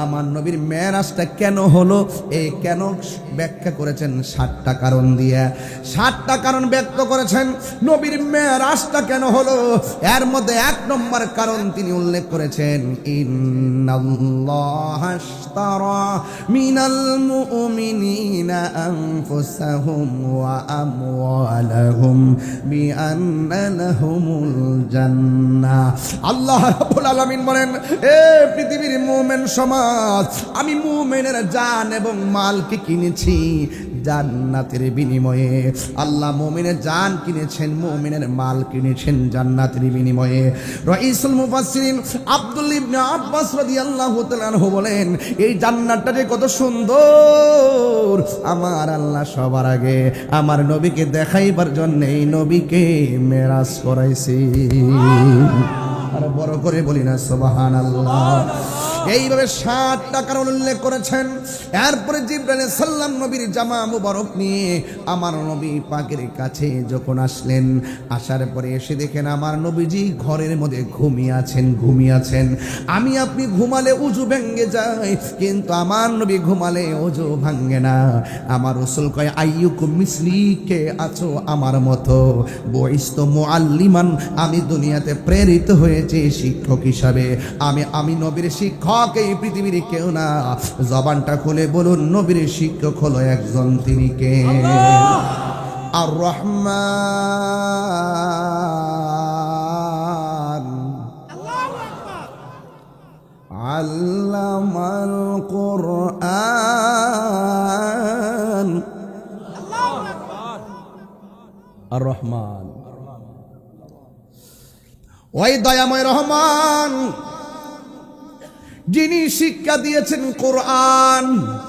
আমার নবীর মেরাজটা কেন হলো, এই কেন ব্যাখ্যা করেছেন 7টা কারণ দিয়ে। 7টা কারণ ব্যক্ত করেছেন নবীর মেরাজটা কেন হলো। এর মধ্যে 1 নম্বর কারণ তিনি উল্লেখ করেছেন, ইন্নাল্লাহা اشترى من المؤمنين أنفسهم وأموالهم بأن لهم الجنة। আল্লাহ রাব্বুল আলামিন বলেন, এ পৃথিবীর মুমিন সমাজ, আমি মুমিনের জান এবং মালকে কিনেছি জান্নাতের বিনিময়ে। আল্লাহ মুমিনের জান কিনেছেন, মুমিনের মাল কিনেছেন জান্নাতের বিনিময়ে। রাইসুল মুফাসসিরিন আব্দুল্লাহ ইবনে আব্বাস রাদিয়াল্লাহু তাআলা আনহু বলেন, এই জান্নাতটা যে কত সুন্দর, আমার আল্লাহ সবার আগে আমার নবীকে দেখাইবার জন্য এই নবীকে মেরাজ করাইছি। আর বড় করে বলি না সুবহানাল্লাহ। এইভাবে 7টা কারণ উল্লেখ করেছেন। এরপরে জিবরাইল আলাইহিস সালাম নবীর জামা মুবারক নিয়ে আমার নবী পাকের কাছে যখন আসলেন, আসার পরে এসে দেখেন আমার নবীজি ঘরের মধ্যে ঘুমিয়ে আছেন। আমি আপনি ঘুমালে উজু ভেঙে যায়, কিন্তু আমার নবী ঘুমালে উজু ভাঙে না। আমার রাসূল কয়, আইয়ুকুম মিসলি, কে আছো আমার মতো? বইস্ত মুআল্লিমান, আমি দুনিয়াতে প্রেরিত হয়েছি শিক্ষক হিসাবে। আমি নবীর শিক্ষক, এই পৃথিবীর কেউ না। জবানটা খুলে বলুন, নবীর শিক্ষক হলো একজন, তিনি কে? আর রহমান আল্লামাল কুরআন। আর রহমান, ওই দয়াময় রহমান যিনি শিক্ষা দিয়েছেন কোরআন।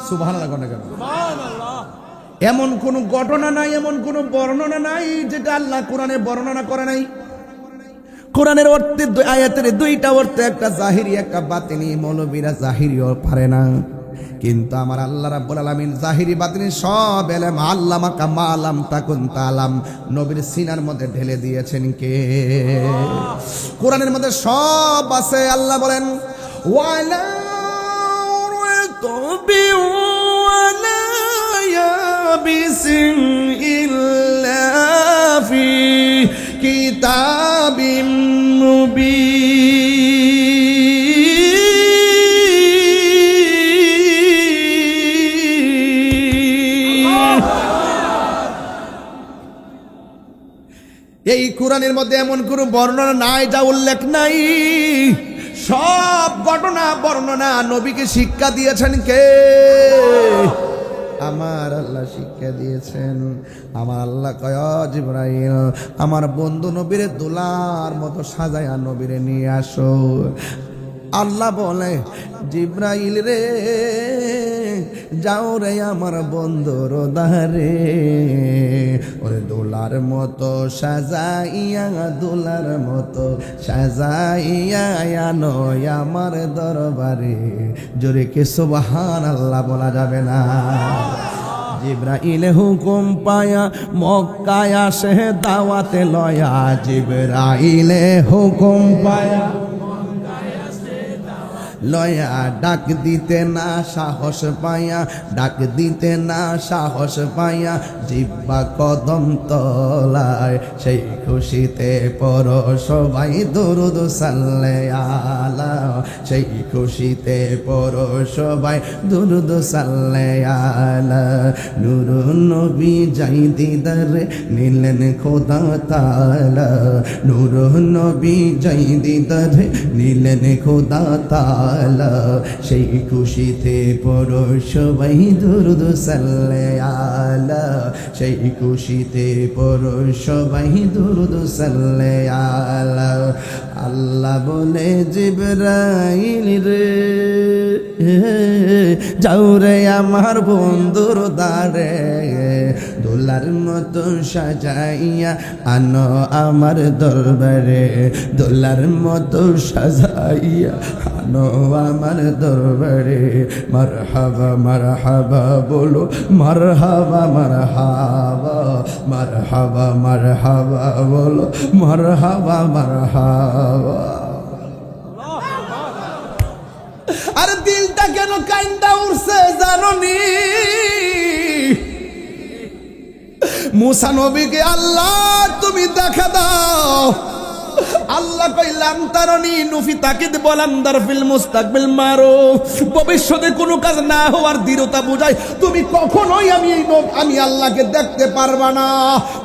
সুবহানাল্লাহ। এমন কোন ঘটনা নাই, এমন কোন বর্ণনা নাই যেটা আল্লাহ কোরআনে বর্ণনা করে নাই। কোরআনের অর্থে আয়াতের 2টা অর্থ, একটা জাহিরি একটা বাতিনি। মৌলবীরা জাহিরিও পারে না, কিন্তু আমার আল্লাহ রাব্বুল আলামিন জাহিরি বাতিনি সব এলেম আল্লামাকা মা লাম তাকুন তাআলাম নবীর সিনার মধ্যে ঢেলে দিয়েছেন কে? কোরআনের মধ্যে সব আছে। আল্লাহ বলেন, ওয়ালা রাতবি ওয়ালা ইয়াবিসিন ইল্লা ফি কিতাবিম মুবিন। এই কোরআনের মধ্যে এমন কোনো বর্ণনা নাই যা উল্লেখ নাই। সব ঘটনা বর্ণনা নবীকে শিক্ষা দিয়েছেন কে? আমার আল্লাহ শিক্ষা দিয়েছেন। আমার আল্লাহ কয়, জিবরাইল, আমার বন্ধু নবীরে দোলার মতো সাজায়া নবীরে নিয়ে আসো। আল্লাহ বলে, জিবরাইল রে, যাও রে আমার বন্ধুর দারে, ওরে দোলার মতো সাজাইয়া, দোলার মতো সাজাইয়া আনো আমার দরবারে। জোরে কে সুবহানাল্লাহ বলা যাবে না? জিবরাইল হুকুম পায়া মক্কায় আসে দাওয়াতে লয়া। জিবরাইল হুকুম পায়া লয়া ডাক দিতে না সাহস পাইয়া, ডাক দিতে না সাহস পাইয়া, জিব্বা কদম তলায়, সেই খুশিতে পর সবাই দুরুদ সাল্লে আলা, সেই খুশিতে পর সবাই দুরুদ সাল্লে আলা। নূরুন নবী যাই দিদারে নিলেন খোদা তাআলা, নূরুন নবী যাই দিদারে নিলেন খোদা তাআলা, সেই খুশিতে পর সবাই দুরুদ সাল্লে আলা, সেই খুশিতে পর সবাই দুরুদ সাল্লে আলা। আল্লাহ বলে জিবরাইল রে যাও রে আমার বন্ধুর দ্বারে, দোলার মতো সাজাইয়া আনো আমার দরবারে, দোলার মতো সাজাইয়া আনো আমার দরবারে। মারহাবা মারহাবা বলো, মারহাবা মারহাবা, মারহাবা মারহাবা বলো, মারহাবা মারহাবা। আর দিলটা কেন কাইন্দা উঠছে জানোনি? মুসা নবীকে আল্লাহ তুমি দেখা দাও। আল্লাহ কইলাম তারনি নুফি তাকিদ বলান্দার ফিল মুস্তাকবিল মারো, ভবিষ্যতে কোনো কাজ না হওয়ার দৃঢ়তা বোঝায় তুমি কখনোই আমি আল্লাহকে দেখতে পারবা না,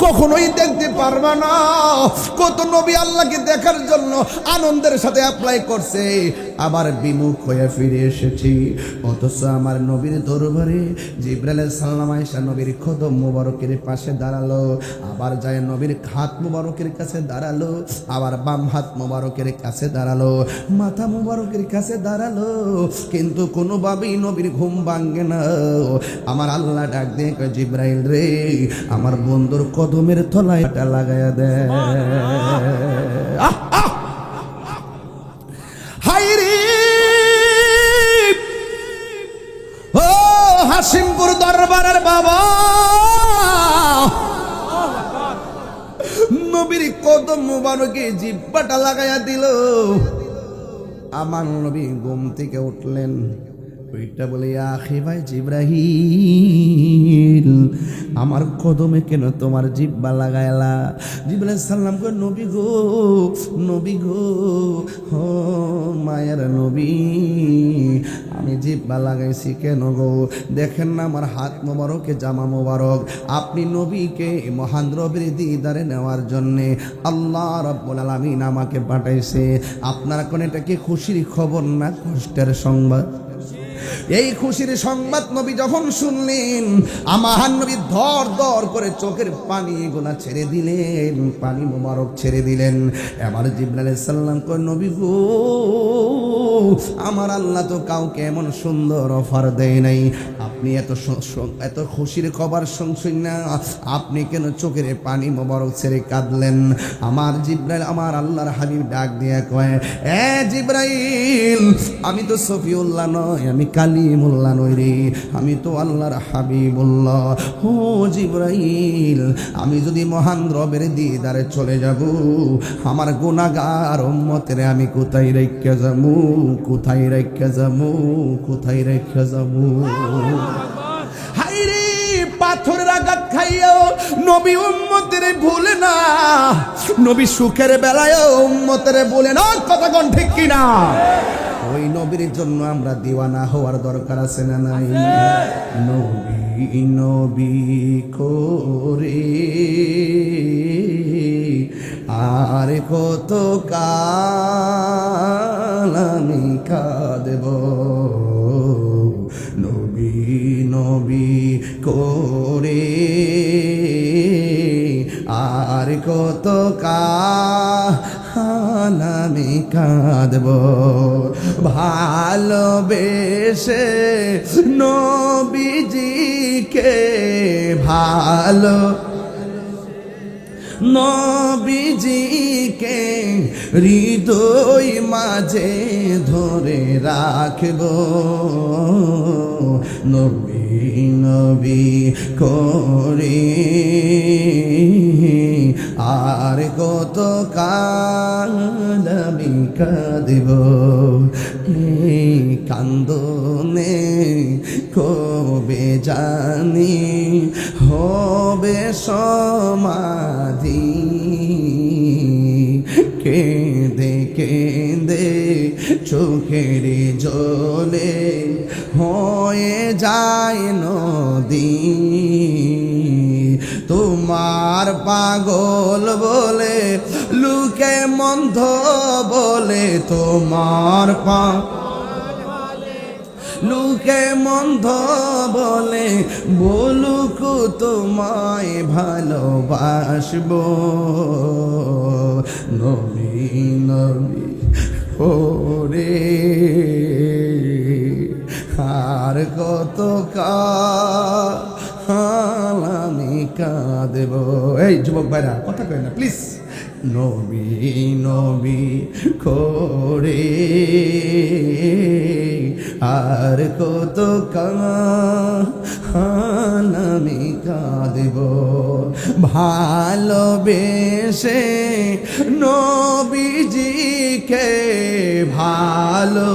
কখনোই দেখতে পারবা না। কত নবী আল্লাহকে দেখার জন্য আনন্দের সাথে অ্যাপ্লাই করছে, আবার বিমুখ হয়ে ফিরে এসেছি। অথচ আমার নবীর দরবারে জিবরাইল আলাইহিস সালাম আয়েশা নবীর কদম মুবারকের পাশে দাঁড়ালো, আবার যায় নবীর হাত মুবারকের কাছে দাঁড়ালো, আবার বাম হাত মুবারকের কাছে দাঁড়ালো, মাথা মুবারকের কাছে দাঁড়ালো, কিন্তু কোনোভাবেই নবীর ঘুম ভাঙে না। আমার আল্লাহ ডাক দিয়ে কয় জিবরাইল রে আমার বন্ধুর কদমের তলায় হাতটা লাগায়া দে। হায়রে ও হাসিমপুর দরবারের বাবা, নবীর কদম মুবারকে জিব্বাটা লাগাইয়া দিল। আমার নবী ঘুম থেকে উঠলেন, ওইটা বলে আখি ভাই জিব্রাহিল আমার কদমে কেন তোমার জিব্বা লাগাইলা? জিবরাইল সাল্লাম কই নবী গো, নবী গো, ও মায়ের নবী আমি জিব্বা লাগাইছি কেন গো? দেখেন না আমার হাত মোবারকে জামা মোবারক, আপনি নবীকে মহান রবের দিদারে নেওয়ার জন্যে আল্লাহ রাব্বুল আলামিন আমাকে পাঠাইছে। আপনার কোন এটা কি খুশির খবর না কষ্টের সংবাদ? এই খুশির সংবাদ নবী যখন শুনলেন, আমার নবী ধর ধর করে চোখের পানি গোনা ছেড়ে দিলেন, পানি মোবারক ছেড়ে দিলেন। এবার জিবরাইল আলাইহিস সালাম কয় নবী গো, আমার আল্লাহ তো কাউকে এমন সুন্দর অফার দেয় নাই, আপনি এত খুশির খবর শুনছেন না, আপনি কেন চোখের পানি মোবারক ছেড়ে কাঁদলেন? আমার জিবরাইল আমার আল্লাহর হাবিব ডাক দিয়া কয়, এ জিবরাইল আমি তো সফিউল্লাহ নয়, আমি কালিমুল্লাহ নই রে, আমি তো আল্লাহর হাবিবুল্লাহ। ও জিবরাইল আমি যদি মহান রবের দিদারে চলে যাব, আমার গুনাহগার উম্মতের আমি কোথায় রেখে যাবো, কোথায় রেখে যাবো, কোথায় রেখে যাবো? হায়রে পাথরের আঘাত খাইয়াও নবী উম্মতের ভুলে না, নবী সুখের বেলায় উম্মতের ভুলে না। কথা কোন ঠিক কিনা? ওই নবীর জন্য আমরা দিওয়ানা হওয়ার দরকার আছে না নাই? নবী নবী করে আর কত কাল আমি কাঁদব, নবী নবী করে আর কত কাল আমি কাঁদব, ভালোবেসে নবীজিকে ভালো নবীজিকে হৃদয় মাঝে ধরে রাখব, নবী নবী করে আর কত কাল আমি কাঁদিব এই কান্দনে কবে জানি হবে সমাধি কেঁদে কেঁদে চোখের জলে হয়ে যায় নদী তোমার পাগল বলে লুকে মন্ধ বলে তোমার লুকে মন্ধ বলে বলুক তোমায় ভালোবাসবো নবী নবী ওরে আর কত কাল আমি কাঁদেব এই যুবক ভাইরা কথা কয় না প্লিজ নবী নবী করে আর কত কাল আমি কাঁদেব ভালোবেসে নবীজিকে ভালো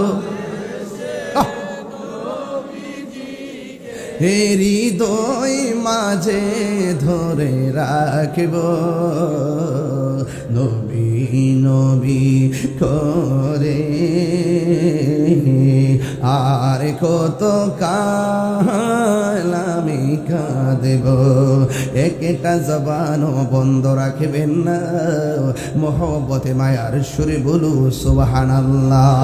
হৃদয় মাঝে ধরে রাখব নবী নবী করে আর কত কাল আমি কাঁদেব একটা জবানও বন্ধ রাখবেন না মোহব্বতে মায়ার সুরে বলু সুবহানাল্লাহ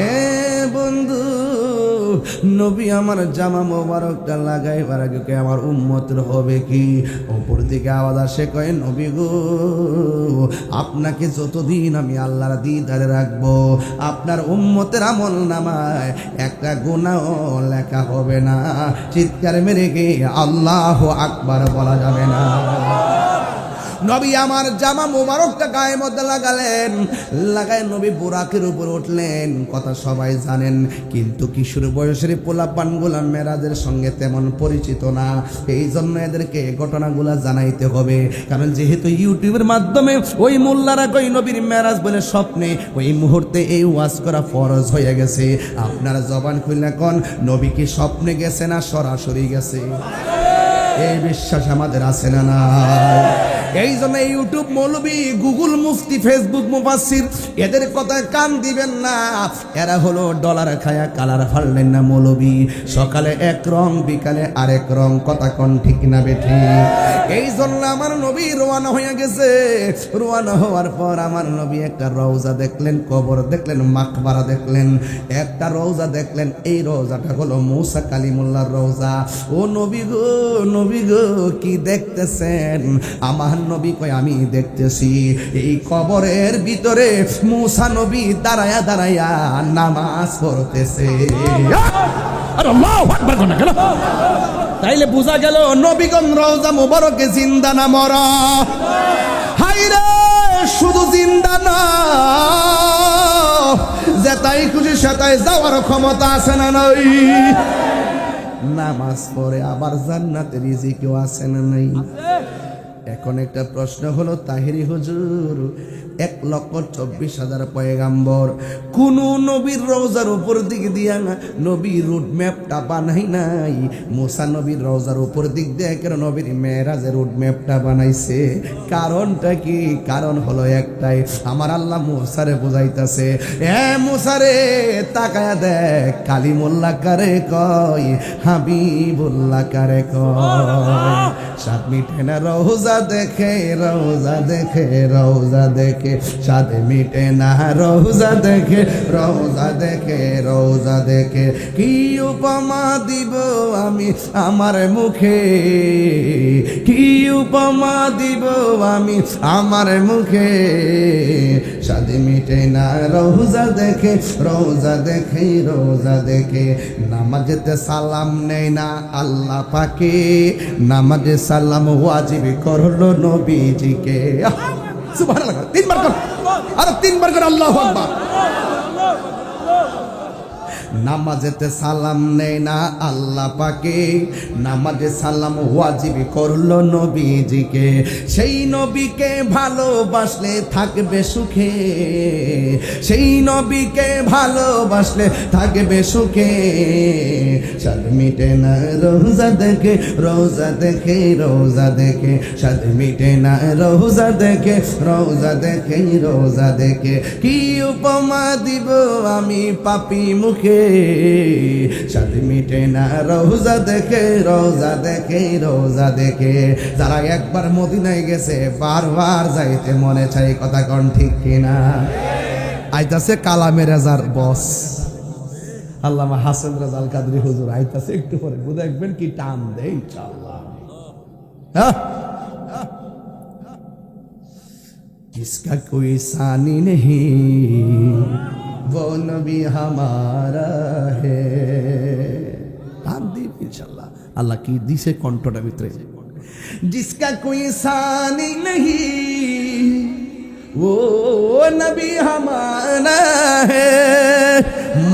এ বন্ধু নবী আমার জামা মোবারকটা লাগাইবার আগে আমার উম্মতের হবে কি ওপর থেকে আওয়াজ আসে কয় নবী গো আপনাকে যতদিন আমি আল্লাহর দিদারে রাখবো আপনার উম্মতের আমল নামায় একটা গুনাহও লেখা হবে না চিৎকার মেরে গিয়ে আল্লাহু আকবার বলা যাবে না নবী আমার জামা মোবারকটা গায়ের মধ্যে লাগালেন লাগায় নবী বুরাকের উপর উঠলেন কথা সবাই জানেন কিন্তু কিশোর বয়সের পোলাপানগুলা মেরাজের সঙ্গে তেমন পরিচিত না এই জন্য এদেরকে ঘটনাগুলা জানাইতে হবে কারণ যেহেতু ইউটিউবের মাধ্যমে ওই মোল্লারা কই নবীর মেরাজ বলে স্বপ্নে ওই মুহূর্তে এই ওয়াজ করা ফরজ হয়ে গেছে আপনারা জবান খুললে কোন নবী কি স্বপ্নে গেছে না সরাসরি গেছে এই বিশ্বাস আমাদের আছে না না এই জন্য ইউটিউব মৌলবী গুগল মুফতি ফেসবুক মুফাসসির এদের কথায় কান দিবেন না এরা হলো ডলার খায়া কালার ফাড়লেন না মৌলবী সকালে এক রং বিকালে আরেক রং কথা কোন ঠিক না বেঠি এই জন্য আমার নবী রওনা হয়ে গেছে রওনা হওয়ার পর আমার নবী একটা রওজা দেখলেন কবর দেখলেন মাকবারা দেখলেন একটা রওজা দেখলেন এই রওজাটা হলো মুসা কালিমুল্লাহর রওজা ও নবী গো কি দেখতেছেন আমার নবী কয় আমি দেখতেছি এই কবরের ভিতরে মুসা নবী দাঁড়ায়া দাঁড়ায়া নামাজ পড়তেছে আরে আল্লাহু আকবার কোন গেল তাইলে বোঝা গেল নবীগণ রওজা মুবারকে জিন্দা না মরা হায়রে শুধু জিন্দা না যেটাই খুশি সেটাই যাওয়ার ক্ষমতা আছে না নাই নামাজ পড়ে আবার জান্নাতের রিজিকও আছে না নাই এখন একটা প্রশ্ন হলো তাহিরি হুজুর 1,24,000 পয়গাম্বর কোন নবীর রওজার উপর দিক দিয়া নবীর রুট ম্যাপটা বানাই নাই মুসা নবীর রওজার উপর দিক দিয়ে কেন নবীর মেরাজের রুট ম্যাপটা বানাইছে কারণটা কি কারণ হলো একটাই আমার আল্লাহ মুসারে বুঝাইতাছে এ মুসারে তাকায়া দেখ কালিমুল্লাহ কারে কয় হাবিবুল্লাহ কারে কয় সাত মিটে না রওজা দেখে রওজা দেখে রওজা দেখে সাদ মিটে না রওজা দেখে রওজা দেখে রওজা দেখে কি উপমা দিব আমি আমার মুখে কি উপমা দিব আমি আমার মুখে সাদ মিটে না রওজা দেখে রওজা দেখে রওজা দেখে নামাজেতে সালাম নেই না আল্লাহ পাকে নামাজে সালাম ওয়াজিব করলো নবীজিকে সুবহানাল্লাহ তিনবার কর আরে তিনবার কর আল্লাহু আকবার নামাজেতে সালাম নেয় না আল্লাহ পাকে, নামাজে সালাম ওয়াজিব করলো নবীজিকে। সেই নবীকে ভালোবাসলে থাকবে সুখে, সেই নবীকে ভালোবাসলে থাকবে সুখে। সাদ মিটে না রোজা দেখে, রোজা দেখে, রোজা দেখে, সাদ মিটে না রোজা দেখে, রোজা দেখে, রোজা দেখে। কি উপমা দিব আমি পাপী মুখে, সাদ মিটে না রোজা দেখে, রোজা দেখে, রোজা দেখে। যারা একবার মদিনায় গেছে বারবার যাইতে মনে চাই, কথা কোন ঠিক কিনা? আইতাছে কালামে রেজার বস আল্লামা হাসান রাজাল কাদরি হুজুর আইতাছে একটু পরে, দেখবেন কি টান দেয় ইনশাআল্লাহ। किसका कोई सानी नहीं वो नबी हमारा है। টান দিব ইনশাআল্লাহ। আল্লাহ কি দিছে কণ্ঠটা ভিতরে, जिसका कोई सानी नहीं वो नबी हमारा है,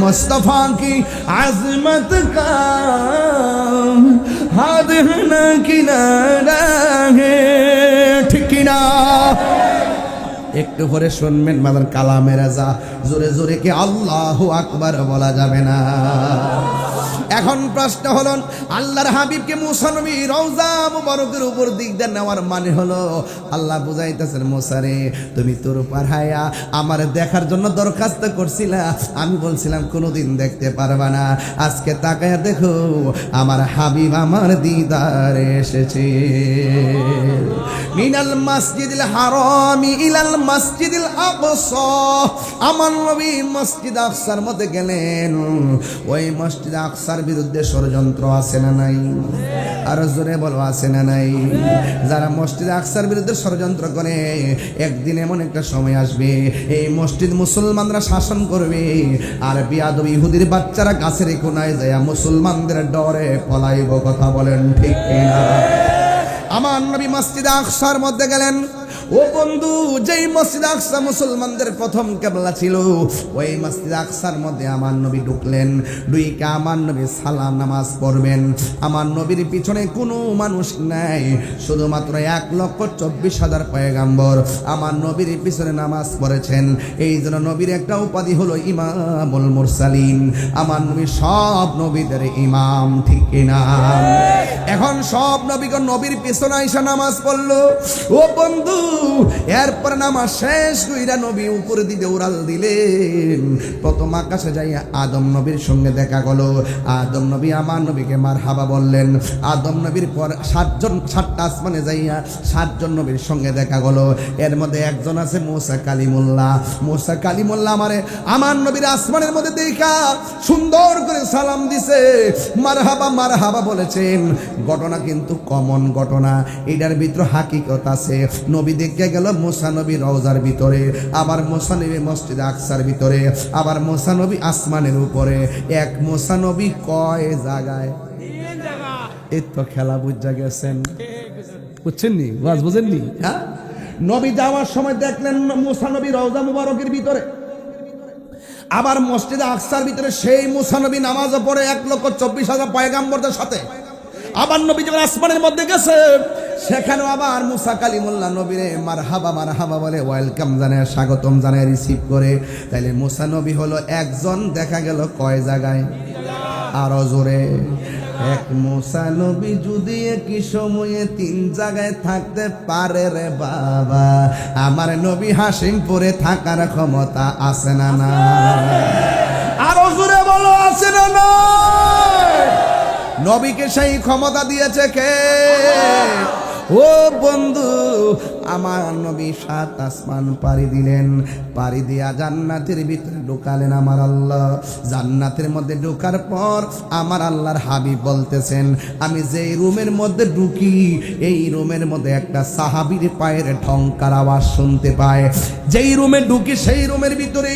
मुस्तफा की अजमत का हाथ न किनारा है, ठीक किना? একটু পরে শুনবেন মাদার কালামে রাজা জোরে জোরে কি আল্লাহু আকবার বলা যাবে না। এখন প্রশ্ন হলো, আল্লাহর হাবিবকে মুসা নবী রওজা মুবারকের উপর দিক দিয়ে নেওয়ার মানে হলো আল্লাহ বুঝাইতেছেন, মুসা রে তুমি তোর পাহায়া আমার দেখার জন্য দরখাস্ত করছিলা, আমি বলছিলাম কোনোদিন দেখতে পারবা না, আজকে তাকায়া দেখো আমার হাবিব আমার দিদারে এসেছে। মিনাল মসজিদিল হারামি ইলাল মসজিদিল আকসা, আমার নবী মসজিদ আকসার মধ্যে গেলেন। ওই মসজিদ আকসার বিরুদ্ধে ষড়যন্ত্র আছে না নাই? আর জোরে বলো আছে না নাই? যারা মসজিদ আকসার বিরুদ্ধে ষড়যন্ত্র করে, একদিন এমন একটা সময় আসবে এই মসজিদ মুসলমানরা শাসন করবে, আর বিয়াদব ইহুদির বাচ্চারা গাছের কোনায় যায় মুসলমানদের ডরে পলাইব, কথা বলেন ঠিক কিনা? আমার নবী মসজিদ আকসার মধ্যে গেলেন। ও বন্ধু, যেই মসজিদ আকসা মুসলমানদের প্রথম কিবলা ছিল, ওই মসজিদ আকসার মধ্যে আমার নবী ঢুকলেন। ঢুইকা আমার নবী সালাম নামাজ পড়বেন। আমার নবীর পিছনে কোনো মানুষ নাই, শুধুমাত্র 1,24,000 পয়গাম্বর আমার নবীর পিছনে নামাজ পড়েছেন। এই জন্য নবীর একটা উপাধি হলো ইমামুল মুরসালিন। আমার নবী সব নবীদের ইমাম, ঠিক কিনা? এখন সব নবীগণ নবীর পিছনে আইসা নামাজ পড়লো। ও বন্ধু, এরপর নামাজ শেষ কইরা নবী উপরে দিকে উড়াল দিলেন। প্রথম আকাশে যাইয়া আদম নবীর সঙ্গে দেখা গেল। আদম নবী আমার নবীকে মারহাবা বললেন। আদম নবীর পর 7টা আসমানে যাইয়া 7 জন নবীর সঙ্গে দেখা গেল। এর মধ্যে একজন আছে মুসা কালিমুল্লাহ। মুসা কালিমুল্লাহ আমার নবীর আসমানের মধ্যে দেখা সুন্দর করে সালাম দিছে, মারহাবা মারহাবা বলেছেন। ঘটনা কিন্তু কমন ঘটনা, এটার ভিতরে হাকিকত আছে। নবী দেখে গেল মুসা নবী রওজার ভিতরে, আবার মুসা নবী মসজিদ আকসার ভিতরে, আবার মুসা নবী আসমানের উপরে। এক মুসা নবী কয় জায়গায়? এই তো খেলা বুঝা গেছেন, বুঝছেননি? ওয়াজ বুঝেননি? হ্যাঁ, নবী যাওয়ার সময় দেখলেন মুসা নবী রওজা মুবারকের ভিতরে, আবার মসজিদ আকসার ভিতরে সেই মুসা নবী নামাজও পড়ে 1,24,000 পয়গাম্বরদের সাথে। আবার নবী যখন আসমানের মধ্যে গেছে, সেখানেও আবার মুসা কালিমুল্লাহ নবীরে মারহাবা মারহাবা বলে ওয়েলকাম জানায়, স্বাগতম জানায়, রিসিভ করে। তাইলে মুসা নবী হলো একজন, দেখা গেল কয় জায়গায়? আরো জোরে। এক মুসা নবী যদি একই সময়ে 3 জায়গায় থাকতে পারে রে বাবা, আমার নবী হাসিমপুরে থাকার ক্ষমতা আছে না না? আরো জোরে বলো, আছে না না? নবীকে সেই ক্ষমতা দিয়েছে কে? ও বন্ধু, আমার নবী 7 আসমান পাড়ি দিলেন। পাড়ি দিয়া জান্নাতের ভিতরে ঢুকালেন আমার আল্লাহ। জান্নাতের মধ্যে ঢোকার পর আমার আল্লাহর হাবিব বলতেছেন, আমি যেই রুমের মধ্যে ঢুকি, এই রুমের মধ্যে একটা সাহাবীর পায়ের ঢংকার আওয়াজ শুনতে পায়। যেই রুমে ঢুকি সেই রুমের ভিতরে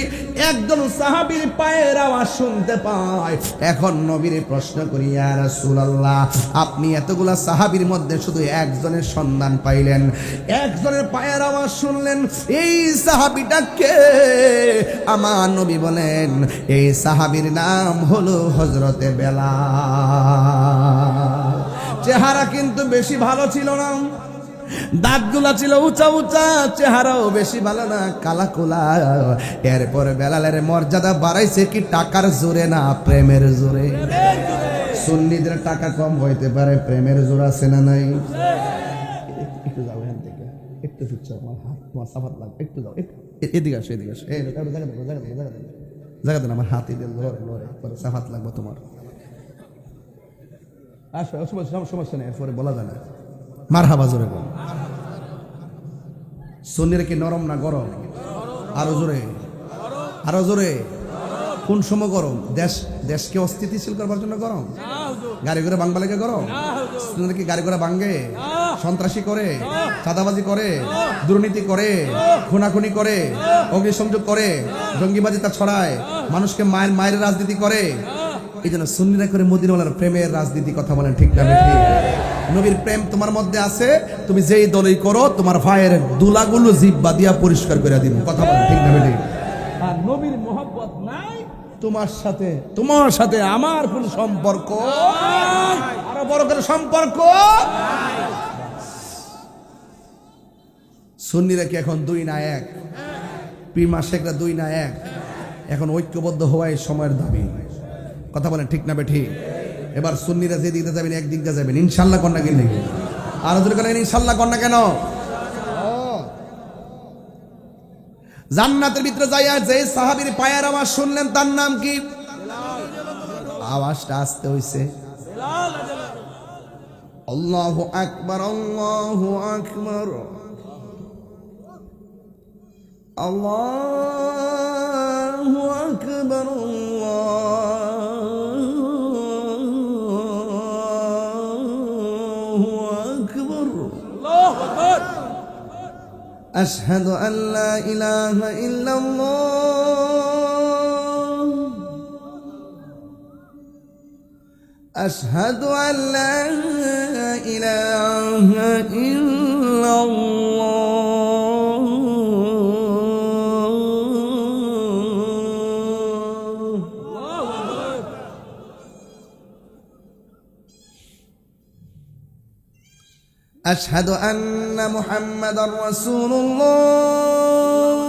একজন সাহাবীর পায়ের আওয়াজ শুনতে পায়। এখন নবীরে প্রশ্ন করি, ইয়া রাসূলুল্লাহ, আপনি এতগুলা সাহাবীর মধ্যে শুধু একজনের সন্ধান পাইলেন, এক একজনের পায়ের আওয়াজ শুনলেন। এই সাহাবীটাকে আমার নবী বলেন এই সাহাবীর নাম হলো হযরতে বেলাল। চেহারা কিন্তু বেশি ভালো ছিল না, দাঁতগুলা ছিল উঁচা উঁচা, চেহারাও বেশি ভালো না, কালা কোলা। এরপরে বেলালের মর্যাদা বাড়াইছে কি টাকার জোরে না প্রেমের জোরে? সুন্নিদের টাকা কম হইতে পারে, প্রেমের জোর আছে না নাই? একটু যাও এখান থেকে, একটু ফুটছে আমার হাত, তোমার সাফাত লাগবে, একটু যাও, এদিকে আসো, এদিকে আসো, এই জায়গা দেন, আমার হাত এদিকে লড়ে লড়ে, পরে সাফাত লাগবে তোমার। আসো, সমস্যা নেই, এরপরে বলা যায় না। মারহাবা জোরে বল। সুন্নিরা কি নরম না গরম? আরো জোরে, আরো জোরে। কোন সময় গরম? দেশকে অস্থিতিশীল করবার জন্য গরম? গাড়ি ঘোড়া ভাঙবা লেগে গরম? সুন্নিরা কি গাড়ি ঘোড়া ভাঙে? সন্ত্রাসী করে, চাঁদাবাজি করে, দুর্নীতি করে, খুনাখুনি করে, অগ্নিসংযোগ করে, জঙ্গিবাজি তা ছড়ায়, মানুষকে মায়ের রাজনীতি করে। এই জন্য সুন্নিরা করে মদিনাওয়ালার প্রেমের রাজনীতি। কথা বলেন ঠিক না ঠিক? নবীর প্রেম তোমার মধ্যে আছে, তুমি যেই দলই করো তোমার ভাইয়ের দুলাগুলো জিব্বা দিয়া পরিষ্কার করে দিব। কথা বলেন ঠিক না ঠিক? আর নবীর মহব্বত নাই তোমার সাথে আমার কোন সম্পর্ক, আরো বড় করে সম্পর্ক। সুন্নিরা কি এখন দুই না এক? পীর মাসেকরা দুই না এক? এখন ঐক্যবদ্ধ হওয়াই সময়ের দাবি। কথা বলেন ঠিক না ঠিক? এবার সুন্নিরা যে দিকটা যাবেন একদিক দিয়ে যাবেন ইনশাল্লাহ। কন্যা কিনে আরো জোরে করেন ইনশাল্লাহ। কন্যা কেন? জান্নাতের ভিতরে যাইয়া যে সাহাবীর পায়ের আওয়াজ শুনলেন তার নাম কি? আওয়াজটা আসতে হইছে আল্লাহু আকবার, আল্লাহু আকবার, আল্লাহু আকবার, আল্লাহু আকবার, আল্লাহু আকবার। أشهد أن لا إله إلا الله، أشهد أن لا إله إلا الله، أشهد أن محمد رسول الله،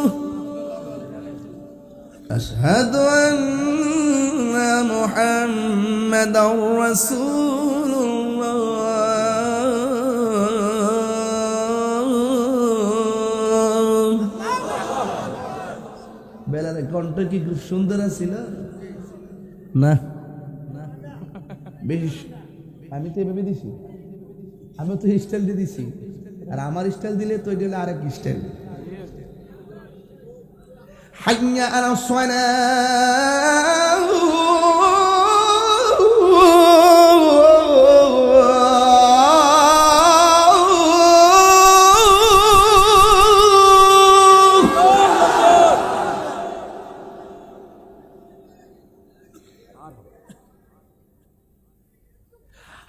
أشهد أن محمد رسول الله। বেলালের কণ্ঠ কি খুব সুন্দর ছিল না? বেশ, আমি তো এভাবে দিছি, আমি তো স্টাইল দিয়ে দিছি, আর আমার স্টাইল দিলে তো এটা আরেক স্টাইল। হাইয়া আলা সালাহ,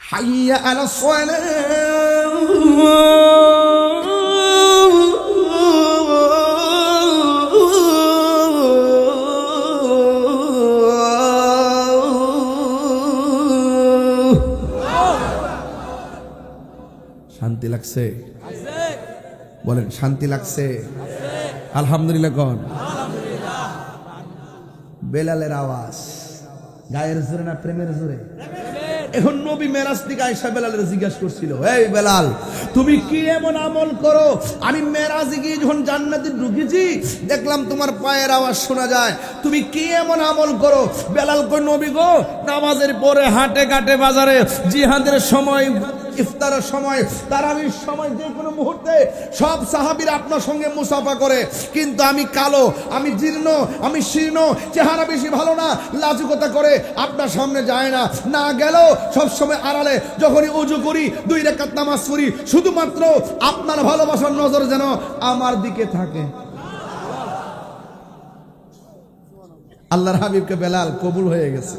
حي على শান্তি লাগছে? বলেন শান্তি লাগছে? আলহামদুলিল্লাহ কোন? বেলালের আওয়াজ গায়ের জোরে না প্রেমের জোরে? এখন নবী মেরাজ থেকে আয়েশা বেলালের জিজ্ঞাসা করছিল, এই বেলাল তুমি কি এমন আমল করো? আমি মেরাজে গিয়ে যখন জান্নাতে ঢুকেছি দেখলাম তোমার পায়ের আওয়াজ শোনা যায়, তুমি কি এমন আমল করো? বেলাল কই, নবী গো, নামাজের পরে হাটে ঘাটে বাজারে, জিহাদের সময়, ইফতারের সময়, তারাবির সময়, যে কোনো মুহূর্তে সব সাহাবীরা আপনার সঙ্গে মুসাফা করে, কিন্তু আমি কালো, আমি জীর্ণ, আমি শীর্ণ, চেহারা বেশি ভালো না, লাজুকতা করে আপনার সামনে যায় না, না গেলেও সবসময় আড়ালে যখনই উজু করি 2 রাকাত নামাজ পড়ি, শুধুমাত্র আপনার ভালোবাসার নজর যেন আমার দিকে থাকে। আল্লাহর হাবিবকে বেলাল কবুল হয়ে গেছে।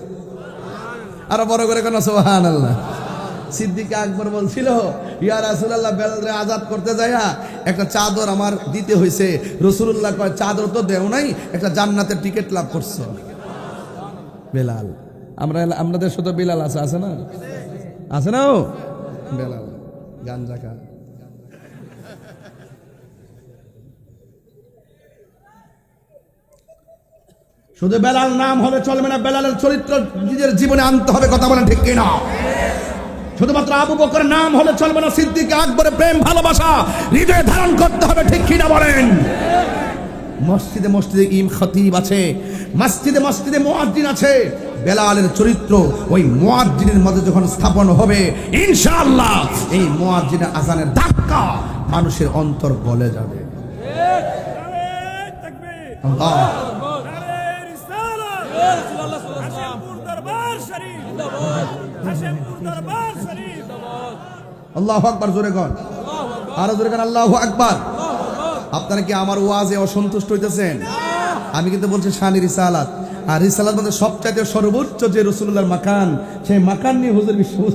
আরো বড় করে কেন সুবহানাল্লাহ। সিদ্দিক আকবর বলছিল, ইয়া রাসূলুল্লাহ বেলালরে আজাদ করতে যায়া একটা চাদর আমার দিতে হয়েছে। রাসূলুল্লাহ কয় চাদর তো দেও নাই, একটা জান্নাতের টিকিট লাভ করছো। বেলাল, আমাদের সাথে বেলাল আছে না? আছে না? ও বেলাল গাঞ্জা খা। শুধু বেলাল নাম হলে চলবে না, বেলালের চরিত্র নিজের জীবনে আনতে হবে। কথা বলেন ঠিক কিনা? শুধুমাত্র আবু বকর নাম হলে চলবে না, সিদ্দিক আকবরের প্রেম ভালোবাসা হৃদয়ে ধারণ করতে হবে। ঠিক কিনা বলেন? মসজিদে মসজিদে খতিব আছে, মসজিদে মসজিদে মুয়াজ্জিন আছে। বেলালের চরিত্র ওই মুয়াজ্জিনের মধ্যে যখন স্থাপন হবে, ইনশাআল্লাহ এই মুয়াজ্জিনের আজানের ধাক্কা মানুষের অন্তর গলে যাবে। আল্লাহ আল্লাহু আকবার, জোরে কর, আরো জোরে কর, আল্লাহু আকবার। আপনারা কি আমার ওয়াজে অসন্তুষ্ট হইতেছেন? আমি কিন্তু বলছি শানি রিসালাত, আর রিসালাত মধ্যে সবচাইতে সর্বোচ্চ যে রাসূলুল্লাহর মাকান, সেই মাকান নিয়ে হুজুর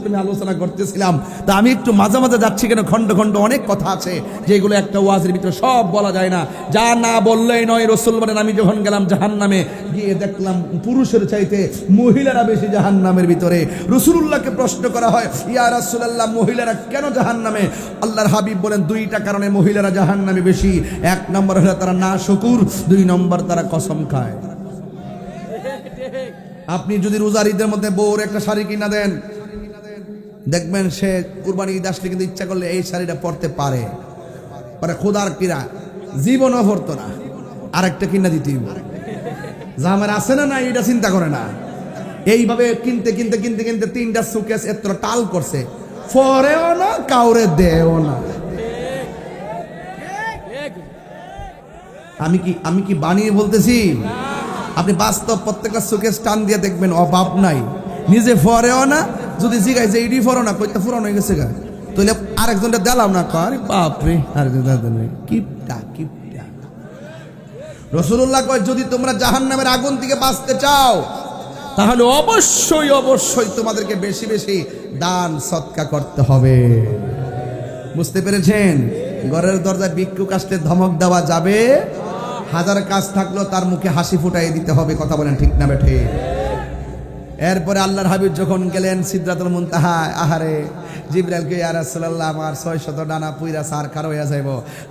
আমি আলোচনা করতেছিলাম। তা আমি একটু মাঝে মাঝে যাচ্ছি কেন, খন্ড খন্ড অনেক কথা আছে যেগুলো একটা ওয়াজের ভিতরে সব বলা যায় না। যা না বললেই নয়। রাসূল বলেন, আমি যখন গেলাম জাহান্নামে, গিয়ে দেখলাম পুরুষের চাইতে মহিলারা বেশি জাহান্নামের ভিতরে। রাসূলুল্লাহকে প্রশ্ন করা হয়, ইয়া রাসূলুল্লাহ, মহিলারা কেন জাহান্নামে? আল্লাহর হাবিব বলেন, দুইটা কারণে মহিলারা জাহান্নামে বেশি। এক নম্বর হলো তারা নাশুকুর, দুই নম্বর তারা কসম খায়। আপনি যদি রোজার ঈদের মধ্যে বউর একটা শাড়ি কিনা দেন, দেখবেন সে কুরবানি ঈদ আসলে কিন্তু ইচ্ছা করলে এই শাড়িটা পরতে পারে, খোদার কিরা জীবনও পরতো না, আরেকটা কিনা দিতেই জামার আছে না না, এটা চিন্তা করে না। এইভাবে কিনতে কিনতে কিনতে কিনতে তিনটা সুকেস এত টাল করছে, পরেও না কাউরে দেও না। আমি কি বানিয়ে বলতেছি? আপনি বাস্তব প্রত্যেকটা সুকেস টান দিয়ে দেখবেন অভাব নাই, নিজে ফরেও না। যদি জিগাই যে ইডি ফরো না, কইতে ফুরন হয়ে গেছে গা, তাহলে আরেকজনটা দিলাম না, কর বাপরে আরেকজন কিপটা কিপটা। রাসূলুল্লাহ কয়, যদি তোমরা জাহান্নামের আগুন থেকে বাঁচতে চাও, তাহলে অবশ্যই অবশ্যই তোমাদেরকে বেশি বেশি দান সদকা করতে হবে। বুঝতে পেরেছেন? ঘরের দরজায় ভিক্ষুক আসলে ধমক দেওয়া যাবে? হাজার কাজ থাকলেও তার মুখে হাসি ফুটাই দিতে হবে। কথা বলেন ঠিক না বেঠে? এরপরে আল্লাহর হাবিব যখন গেলেন সিদরাতুল মুনতাহা, আহারে জিবরাইলকে, ইয়া রাসূলুল্লাহ, আমার 600 ডানা পুইরা সার খার হইয়া যাইব,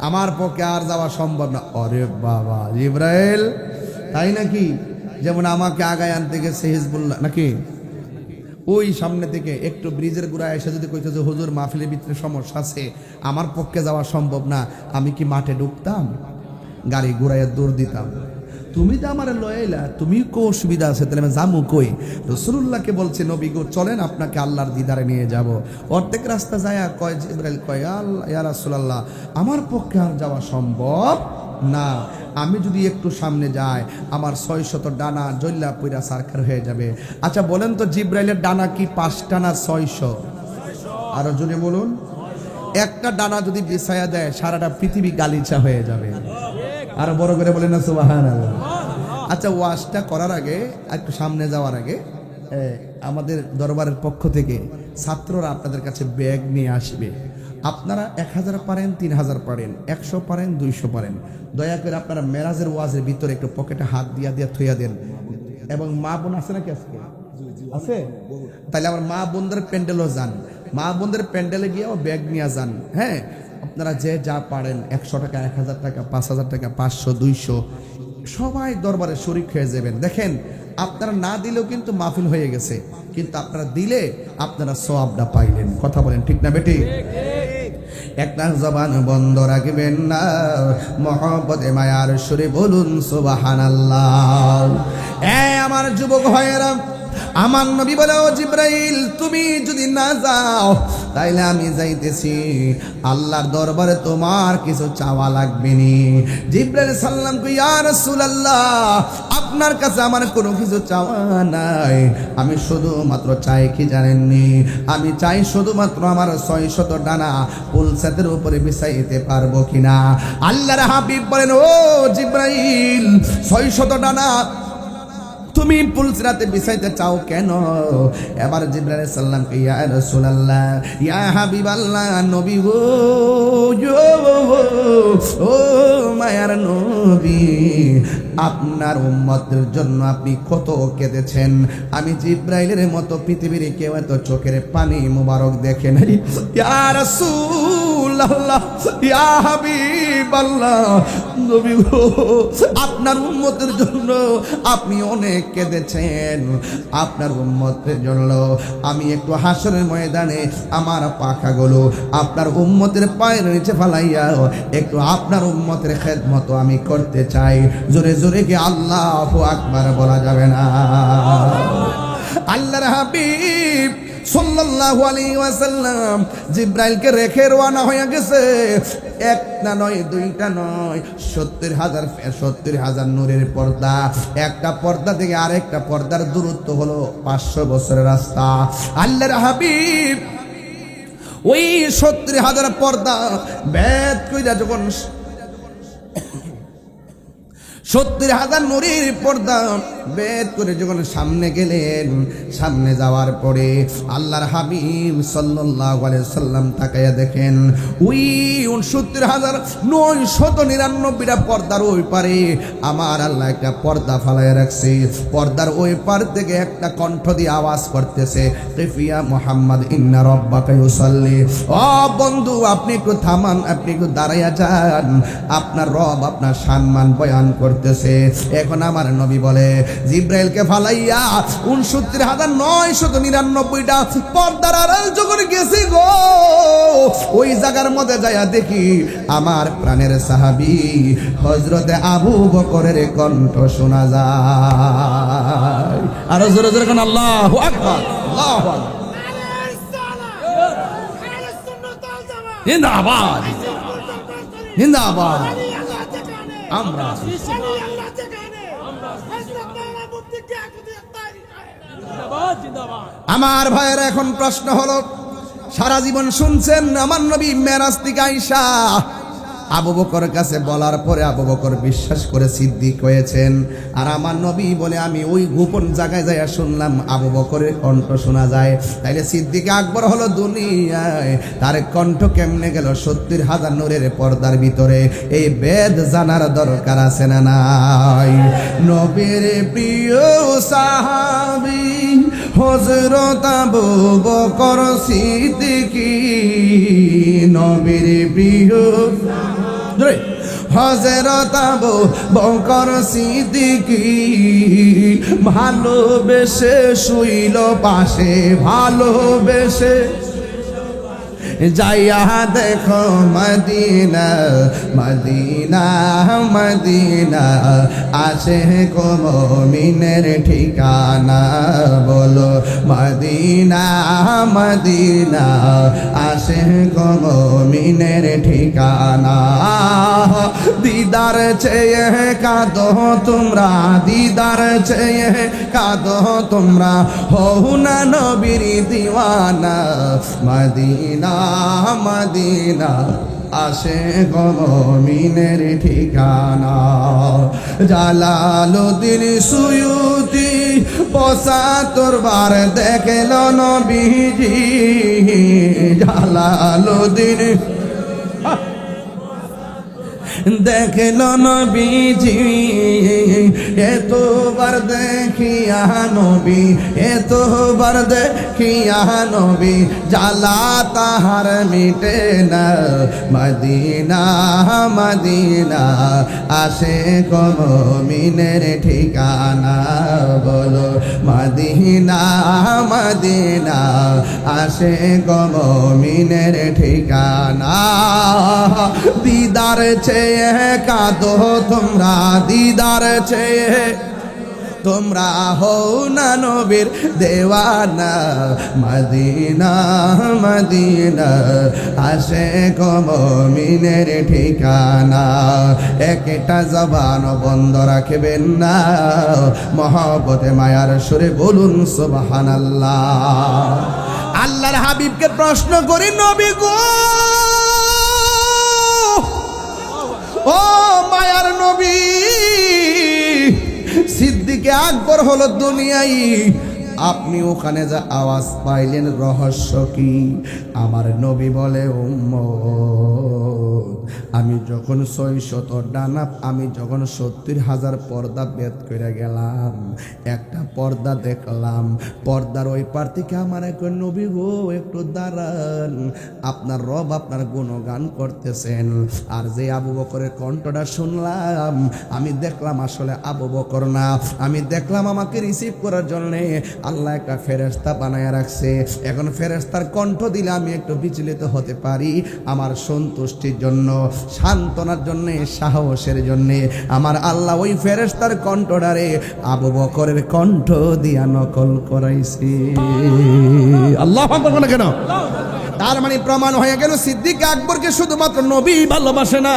আমার পক্ষে আর যাওয়া সম্ভব না। আরে বাবা জিবরাইল, তাই নাকি? যেমন আমাকে আগায় আনতে গেছে হিজবুল্লাহ নাকি, ওই সামনে থেকে একটু ব্রিজের গোড়ায় এসে যদি কইতো যে হুজুর মাহফিলের ভিতরে সমস্যা আছে, আমার পক্ষে যাওয়া সম্ভব না, আমি কি মাঠে ঢুকতাম? গাড়ি ঘুরাইয়া দৌড় দিতাম। তুমি তো আমার লয়াইলা, তুমি কো অসুবিধা আছে, তাহলে আমি যাবো কই? রাসূলুল্লাহকে বলছে, নবী গো চলেন আপনাকে আল্লাহর দিদারে নিয়ে যাব। অর্ধেক রাস্তা যায় কয় জিবরাইল কয়, আল্লাহ ইয়া রাসূলুল্লাহ, আমার পক্ষে আর যাওয়া সম্ভব না, আমি যদি একটু সামনে যাই আমার 600 ডানা জল্লা পুরা সারকার হয়ে যাবে। আচ্ছা বলেন তো, জিবরাইলের ডানা কি 5টা না 600? আরো জোরে বলুন। একটা ডানা যদি বিছায়া দেয়, সারাটা পৃথিবী গালিচা হয়ে যাবে। আরো বড় করে বলেন না সুবহানাল্লাহ। আচ্ছা, ওয়াজটা করার আগে, একটু সামনে যাওয়ার আগে, আমাদের দরবারের পক্ষ থেকে ছাত্ররা আপনাদের কাছে ব্যাগ নিয়ে আসবে। আপনারা 1000 পারেন, 3000 পারেন, 100 পারেন, 200 পারেন, দয়া করে আপনারা মেরাজের ওয়াজের ভিতরে একটু পকেটে হাত দিয়া থইয়া দেন। এবং মা বোন আছে নাকি আজকে? আছে? তাহলে আমার মা বোনদের প্যান্ডেলও যান, মা বোনদের প্যান্ডেলে গিয়েও ব্যাগ নিয়ে যান। হ্যাঁ, আপনারা যে যা পারেন, 100 টাকা, 1000 টাকা, 5000 টাকা, 500, 200, সবাই দরবারে শরীক হয়ে যাবেন। দেখেন, আপনারা না দিলেও কিন্তু মাহফিল হয়ে গেছে, কিন্তু আপনারা দিলে আপনারা সওয়াবটা পাইলেন। কথা বলেন ঠিক না বেটি? একটা জবান বন্ধ রাখবেন না, মহব্বতে মায়ার সুরে বলুন সুবহানাল্লাহ। আমার যুবক ভাইয়েরা, আমার নবী বলে, ও জিবরাইল, তুমি যদি না যাও তাইলে আমি যাইতেছি আল্লাহর দরবারে, তোমার কিছু চাওয়া লাগবে নি। জিবরাইল সাল্লাম কই, ইয়া রাসূলুল্লাহ, আপনার কাছে আমার কোনো কিছু চাওয়া নাই, আমি শুধুমাত্র চাই কি জানেননি? আমি চাই শুধুমাত্র আমার 600 ডানা পুলসাতের উপরে বিছাইতে পারবো কিনা। আল্লাহর হাবিব বলেন, ও জিবরাইল, 600 ডানা তুমি পুলসিরাতে বিছাইতে চাও কেন? এবার জিবরাইল আলাইহিস সালামকে ইয়া রাসূলুল্লাহ, ইয়া হাবিবাল্লাহ, নবী গো, ও মায়ার নবী, আপনার উম্মতের জন্য আপনি কত কেঁদেছেন। আমি জিবরাইলের মতো পৃথিবীর কেউ এত চোখের পানি মুবারক দেখে নাই। ইয়া রাসূলুল্লাহ, ইয়া হাবিবাল্লাহ, নবী গো, আপনার উম্মতের জন্য আপনি অনেক কেঁদেছেন। আপনার উম্মতের জন্য আমি একটু হাসরের ময়দানে আমার পাখাগুলো আপনার উম্মতের পায়ের নিচে ফালাইয়া একটু আপনার উম্মতের খেদমত আমি করতে চাই। জোরে জোরে কি আল্লাহু আকবার বলা যাবে না? আল্লাহর হাবিব সাল্লাল্লাহু আলাইহি ওয়াসাল্লাম জিবরাইলকে রেখে রওনা হয়ে গেছে। একটা নয়, দুইটা নয়, 70,000 নূরের পর্দা। একটা পর্দা থেকে আরেকটা পর্দার দূরত্ব হলো 500 বছরের রাস্তা। আল্লাহর হাবিব ওই 70,000 পর্দা ভেদ কইরা যখন 70,000 নূরের পর্দা বেদ করে যখন সামনে গেলেন, সামনে যাওয়ার পরে আল্লাহর হাবিব সাল্লাল্লাহু আলাইহি সাল্লাম তাকায়া দেখেন ওই 69,999টা পর্দার ওই পারে আমার আল্লাহ একটা পর্দা ফালাইয়া রাখছে। পর্দার ওই পার থেকে একটা কণ্ঠ দিয়ে আওয়াজ করতেছে, কিফিয়া মুহাম্মদ ইন্না রাব্বাকা ইউসাল্লি। ও বন্ধু, আপনি একটু থামান, আপনি একটু দাঁড়াইয়া যান, আপনার রব আপনার সম্মান বয়ান করতেছে। এখন আমার নবী বলে, জিব্রাইলকে ফালাইয়া 69,999টা পর্দার আড়াল যখন গেছি গো, ওই জায়গার মধ্যে যাইয়া দেখি আমার প্রাণের সাহাবী হযরতে আবু বকরের কণ্ঠ শোনা যায়। আরো জোরে জোরে কোন আল্লাহু আকবার, আল্লাহু আকবার, জিন্দাবাদ, জিন্দাবাদ। আমরা আমার ভাইয়ের এখন প্রশ্ন হলো, সারা জীবন শুনছেন আমার নবী মেরাজ থেকে আইসা আবু বকরের কাছে বলার পরে আবু বকর বিশ্বাস করে সিদ্দিক হয়েছেন। আর আমার নবী বলে আমি ওই গোপন জায়গায় যাইয়া শুনলাম আবু বকরের কণ্ঠ শোনা যায়। তাইলে সিদ্দিক আকবর হলো দুনিয়ায়, তার কণ্ঠ কেমনে গেল 70,000 নূরের পর্দার ভিতরে? এই বেদ জানার দরকার আছে না নাই? নবীর প্রিয় সাহাবী হযরত আবু বকর সিদ্দিকী, নবীর প্রিয় হযরত আবু বকর সিদ্দিকী, ভালোবেসে শুইল পাশে, ভালোবেসে যাইয়া দেখো মদিনা, মদিনা, মদিনা, আসে গো মুমিনের ঠিকানা। বলো মদিনা, মদিনা, আসে গো মুমিনের ঠিকানা। দিদার চেয়ে কাঁদো তোমরা, দিদার চেয়ে কাঁদো তোমরা, হও না নবীর দিওয়ানা। মদিনা, মদিনা, আসে গো মুমিনের ঠিকানা। জালালুদ্দিন সুয়ুতি ৭৫ বার দেখল নবীজি, জালালুদ্দিন দেখল নবীজি, এতবার দেখিয়া নবী, এতবার দেখিয়া নবী, জ্বালা তাহার মিটে না। মদিনা, মদিনা, আসে গো মুমিনের ঠিকানা। বলো মদিনা, মদিনা, আসে গো মুমিনের ঠিকানা। দিদার চেয়ে কাঁদো তোমরা, দিদার চেয়ে তোমরা, হও না নবীর দেওয়ানা। মদিনা, মদিনা, আসে গো মুমিনের ঠিকানা। একটা জবান বন্ধ রাখবেন না, মহব্বতে মায়ার সুরে বলুন সুবহানাল্লাহ। আল্লাহর হাবিবকে প্রশ্ন করি, নবী গো, ও মায়ার নবী, সিদ্দিক সিদ্দিকে আকবর হলো দুনিয়ায়। আপনি ওখানে যা আওয়াজ পাইলেন রহস্য কি? আমার নবী বলে, উম্মত, আমি যখন 600 ডানা, আমি যখন 70,000 পর্দা বেদ করে গেলাম, একটা পর্দা দেখলাম, পর্দার ওই পার থেকে আমার এক নবী গো একটু দাঁড়ান, আপনার রব আপনার গুণগান করতেছেন। আর যে আবু বকরের কণ্ঠটা শুনলাম, আমি দেখলাম আসলে আবু বকর না, আমি দেখলাম আমাকে রিসিভ করার জন্যে আল্লাহ একটা ফেরেশতা বানায় রাখছে। এখন ফেরেশতার কণ্ঠ দিলে আমি একটু বিচলিত হতে পারি, আমার সন্তুষ্টির জন্য, সান্ত্বনার জন্য, সাহসের জন্য আমার আল্লাহ ওই ফেরেশতার কণ্ঠটারে আবু বকরের কণ্ঠ দিয়া নকল করাইছে। আল্লাহু আকবার বলে কেন? তার মানে প্রমাণ হয়ে গেল সিদ্দিক আকবরকে শুধুমাত্র নবী ভালোবাসে না,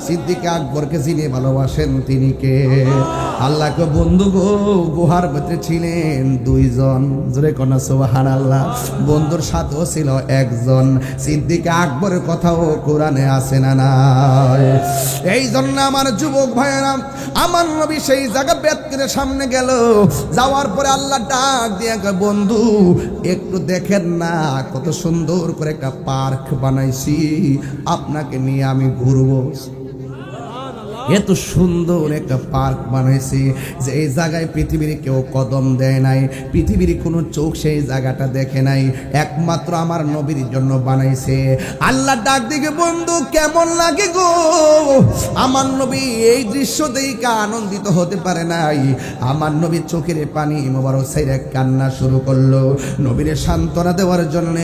সিদ্দিক আকবরকে যিনি ভালোবাসেন তিনি কে? আল্লাহকে বন্ধু গো গুহার ভিতরে ছিলেন 2 জন, জোরে কোনা সুবহানাল্লাহ। বন্ধুর সাথেও ছিল 1 জন। সিদ্দিক আকবরের কথাও কোরআনে আছে না নাই? এই জন্য আমার যুবক ভাইয়েরা, আমার নবী সেই জায়গা বেদ করে সামনে গেল, যাওয়ার পরে আল্লাহ ডাক দিয়ে কয়, বন্ধু একটু দেখেন না কত সুন্দর করে একটা পার্ক বানাইছি, আপনাকে নিয়ে আমি ঘুরবো। এত সুন্দর একটা পার্ক বানাইছি যে এই জায়গায় পৃথিবীর কেউ কদম দেয় নাই, পৃথিবীর কোনো চোখ সেই জায়গাটা দেখে নাই, একমাত্র আমার নবীর জন্য বানাইছে। আল্লাহ ডাক দিকে, বন্ধু কেমন লাগে গো? আমার নবী এই দৃশ্য দেখে আনন্দিত হতে পারে নাই, আমার নবী চোখের পানি মোবারক ছেড়ে কান্না শুরু করলো। নবীর সান্ত্বনা দেওয়ার জন্য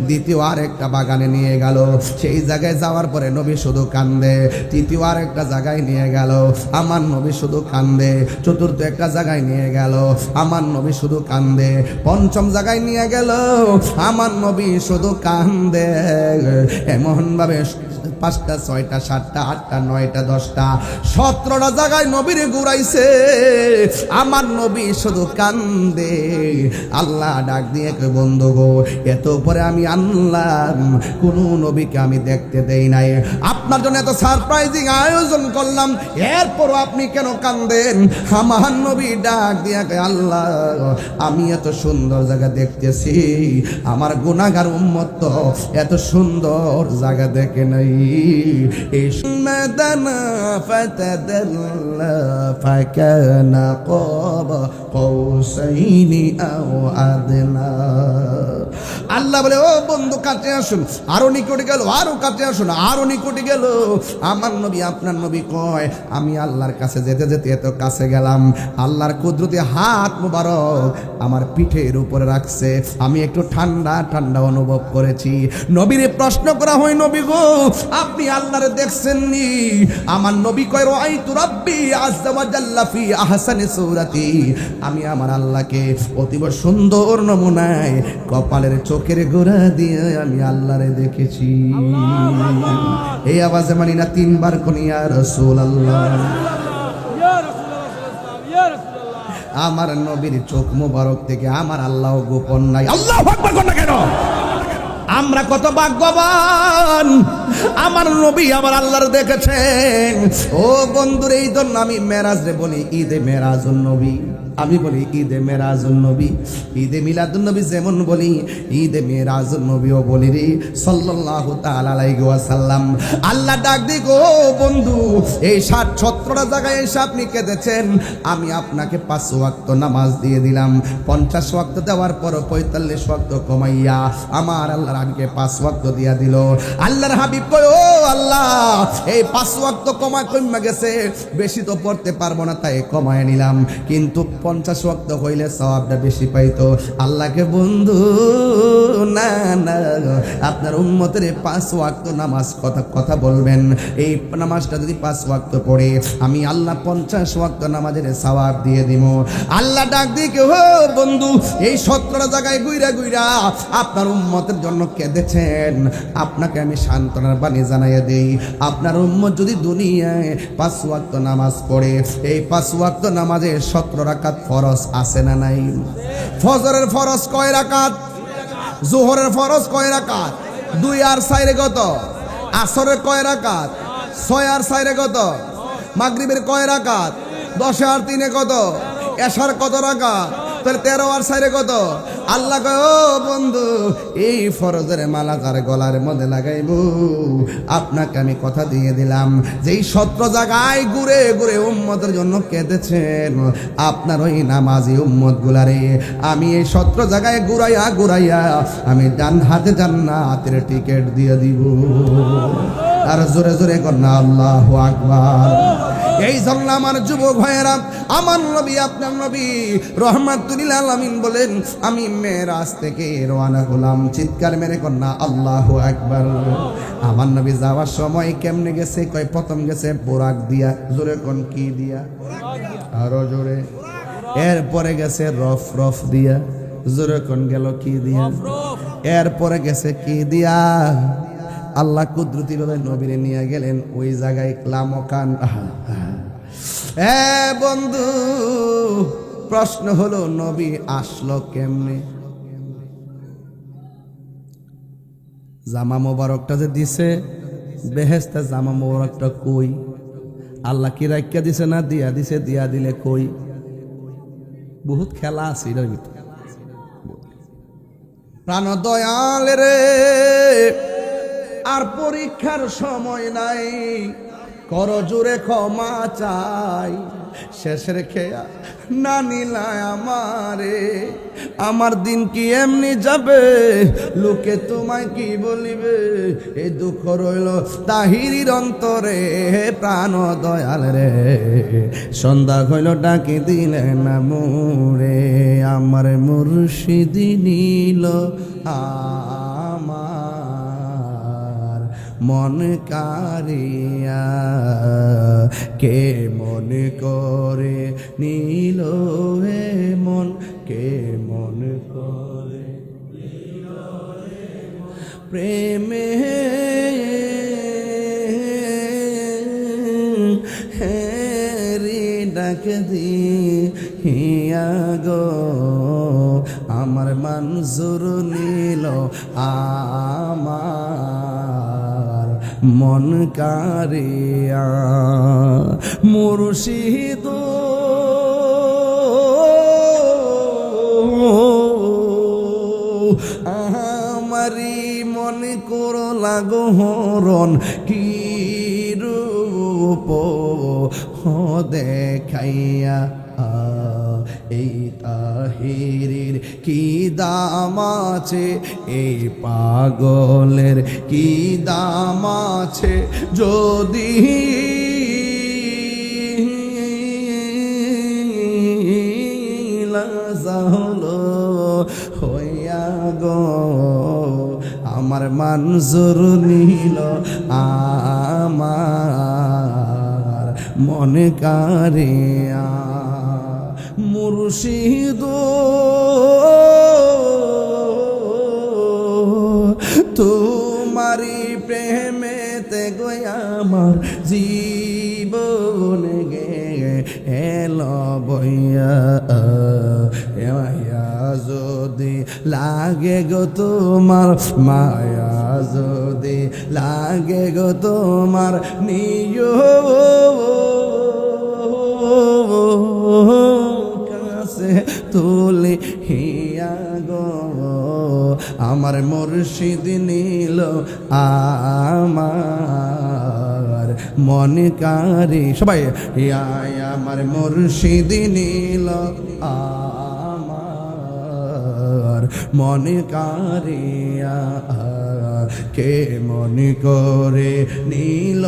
দ্বিতীয় আরেকটা বাগানে নিয়ে গেল, সেই জায়গায় যাওয়ার পরে নবী শুধু কান্দে। তৃতীয় আরেকটা জায়গায় নিয়ে গেল, আমার নবী শুধু কান্দে। চতুর্থ একটা জায়গায় নিয়ে গেল, আমার নবী শুধু কান্দে। পঞ্চম জায়গায় নিয়ে গেল, আমার নবী শুধু কান্দে। এমন ভাবে 5টা 6টা 7টা 8টা 9টা 10টা 17টা জায়গায় নবীর ঘুরাইছে, আমার নবী শুধু কান্দে। আল্লাহ ডাক দিয়ে কই, বন্ধু গো এত পরে আমি আনলাম, কোন নবীকে আমি দেখতে দেই নাই, আপনার জন্য এত সারপ্রাইজিং আয়োজন করলাম, এরপরও আপনি কেন কান্দেন? আমার নবী ডাক দিয়ে কই, আল্লাহ আমি এত সুন্দর জায়গা দেখতেছি, আমার গুনাহগার উম্মত তো এত সুন্দর জায়গা দেখে নাই। এই মাদানা ফাতাদাল্লা ফাকানা কাবা কৌসাইনি আও আদনা। আল্লাহ বলে, ও বন্ধু কাছে আসুন, আরো নিকটে গেল, আরো কাছে আসুন, আরো নিকটে গেল। আমার নবী আপনার নবী কয়, আমি আল্লাহর কাছে যেতে যেতে এত কাছে গেলাম, আল্লাহর কুদরতি হাত মুবারক আমার পিঠের উপরে রাখছে, আমি একটু ঠান্ডা ঠান্ডা অনুভব করেছি। নবীরে প্রশ্ন করা হয়, নবী গো আপনি আল্লাহরে দেখছেন নি? আমার নবী কয়, রাআইতু রাব্বি আযজা ওয়া জাল্লা ফি আহসানি সূরাতি, আমি আমার আল্লাহকে অতীব সুন্দর নমুনায় কপালের চোখের গোড়া দিয়ে আমি আল্লাহরে দেখেছি। এই আওয়াজে মানি না 3 বার কোন ইয়া রাসূলুল্লাহ। আমার নবীর চোখ মোবারক থেকে আমার আল্লাহ গোপন নাই। আল্লাহু আকবার কোন কেন? আমরা কত ভাগ্যবান, আমার নবী আমার আল্লাহর দেখেছেন। ও বন্ধুর, এই জন্য আমি মেরাজে বলি ঈদে মেরাজুন নবী, আমি বলি ঈদে মেরাজুন নবী, ঈদে মিলাদুন নবী যেমন বলি, ঈদে মেরাজুন নবীও বলি রে সাল্লাল্লাহু তাআলা আলাইহি ওয়াসাল্লাম। আল্লাহ ডাক দি, গো বন্ধু এই 60-70টা জায়গায় এসে আপনি কেঁদেছেন, আমি আপনাকে 5 ওয়াক্ত নামাজ দিয়ে দিলাম, 50 ওয়াক্ত দেওয়ার পর 45 ওয়াক্ত কমাইয়া আমার আল্লাহর হাবিবকে 5 ওয়াক্ত দিয়া দিল। আল্লাহর হাবিব কয়, ও আল্লাহ এই 5 ওয়াক্ত কমা গেছে, বেশি তো পড়তে পারবো না তাই কমায় নিলাম, কিন্তু 50 ওয়াক্ত হইলে সওয়াবটা বেশি পাইতো। আল্লাহকে বন্ধু না না, আপনার উম্মতের 5 ওয়াক্ত নামাজ কথা বলবেন, এই নামাজটা যদি 5 ওয়াক্ত পড়ে আমি আল্লাহ 50 ওয়াক্ত নামাজের সওয়াব দিয়ে দিব। আল্লাহ ডাক দিয়ে, ও বন্ধু এই 17টা জায়গায় গুইরা গুইরা আপনার উম্মতের জন্য কেঁদেছেন, আপনাকে আমি সান্ত্বনার বাণী জানাইয়া দেই, আপনার উম্মত যদি দুনিয়ায় 5 ওয়াক্ত নামাজ পড়ে, এই 5 ওয়াক্ত নামাজে 17 রাকাত ফরজ আছে না নাই? ফজরের ফরজ কয় রাকাত? যোহরের ফরজ কয় রাকাত? 2 আর 4 কত? আসরের কয় রাকাত? 6 আর 4 কত? মাগরিবের কয় রাকাত? 10 আর 3 কত? এশার কত রাকাত? তাহলে 13 আর 4 কত? আল্লাহ কয় ও বন্ধু, এই ফরজের মালা যার গলার মধ্যে লাগাইবো, আপনাকে আমি কথা দিয়ে দিলাম, যেই 17 জায়গায় ঘুরে ঘুরে উম্মতের জন্য কেঁদেছেন, আপনার ওই নামাজি উম্মত গুলারে আমি এই 17 জায়গায় ঘুরাইয়া ঘুরাইয়া আমি ডান হাতে জান্নাতের টিকিট দিয়ে দিব। আর জোরে জোরে কন্যা আল্লাহু আকবার। এই জন্য আমার যুবক ভাইয়েরা, আমার নবী আপনার নবী রহমাতুল লিল আলামিন বলেন, আমি মেরাজ থেকে রওনা হলাম, চিৎকার মেরে কন্যা আল্লাহু আকবার। আমার নবী যাওয়ার সময় কেমনে গেছে? কয় প্রথম গেছে বোরাক দিয়া। জোরে কোন কি দিয়া? আরো জোরে। এরপরে গেছে রফ রফ দিয়া। জোরে কোন গেল কি দিয়া? এরপরে গেছে কি দিয়া? আল্লাহ কুদরতি ভাবে নবীরে নিয়ে গেলেন ওই জায়গায় ক্লামকান। বন্ধু, প্রশ্ন হলো নবী আসলো কেমনে? জামা মোবারকটা যে দিছে, বেহেশতে জামা মোবারকটা কই? আল্লাহ কি রাখিয়া দিছে না দিয়া দিছে? দিয়া দিলে কই? বহুত খেলা আছে এটার ভিতরে। প্রাণ দয়াল রে, আর পরীক্ষার সময় নাই, কর জোরে ক্ষমা চাই। শেষের খেয়া না নিলায় আমারে, আমার দিন কি এমনি যাবে? লোকে তোমায় কি বলিবে? এই দুঃখ রইল তাহিরির অন্তরে। প্রাণ দয়াল রে, সন্ধ্যা হইল ডাকি দিলে না মোরে, আমার মুর্শিদি নীল আমার মন কারিয়া, কে মন করে নীল হে মন, কে মন করে প্রেমে হেরি ডাক দিয়া গো, আমার মনজুর নীল আমার মন কারিয়া। মুর্শিদ আমারি মন কর লাগো হরণ, কি রূপ দেখাইয়া। এই তাহিরির কি দাম আছে, এই পাগলের কি দাম আছে, যদি লাজাহলো হইয়া গো, আমার মনজুর নীল আমার মনে কারিয়া। মুর্শিদ তোমারি প্রেমেতে গয়া আমার জীবন গে এল বইয়া, মায়া যদি লাগে গো তোমার, মায়া যদি লাগে গো তোমার, নিয় কাছে তুলে হিয়া গো, আমার মুর্শিদ নীল আমার মন কারি। সবাই আমার মুর্শিদ নীল আমার মন কারিয়া, কে মন করে নীল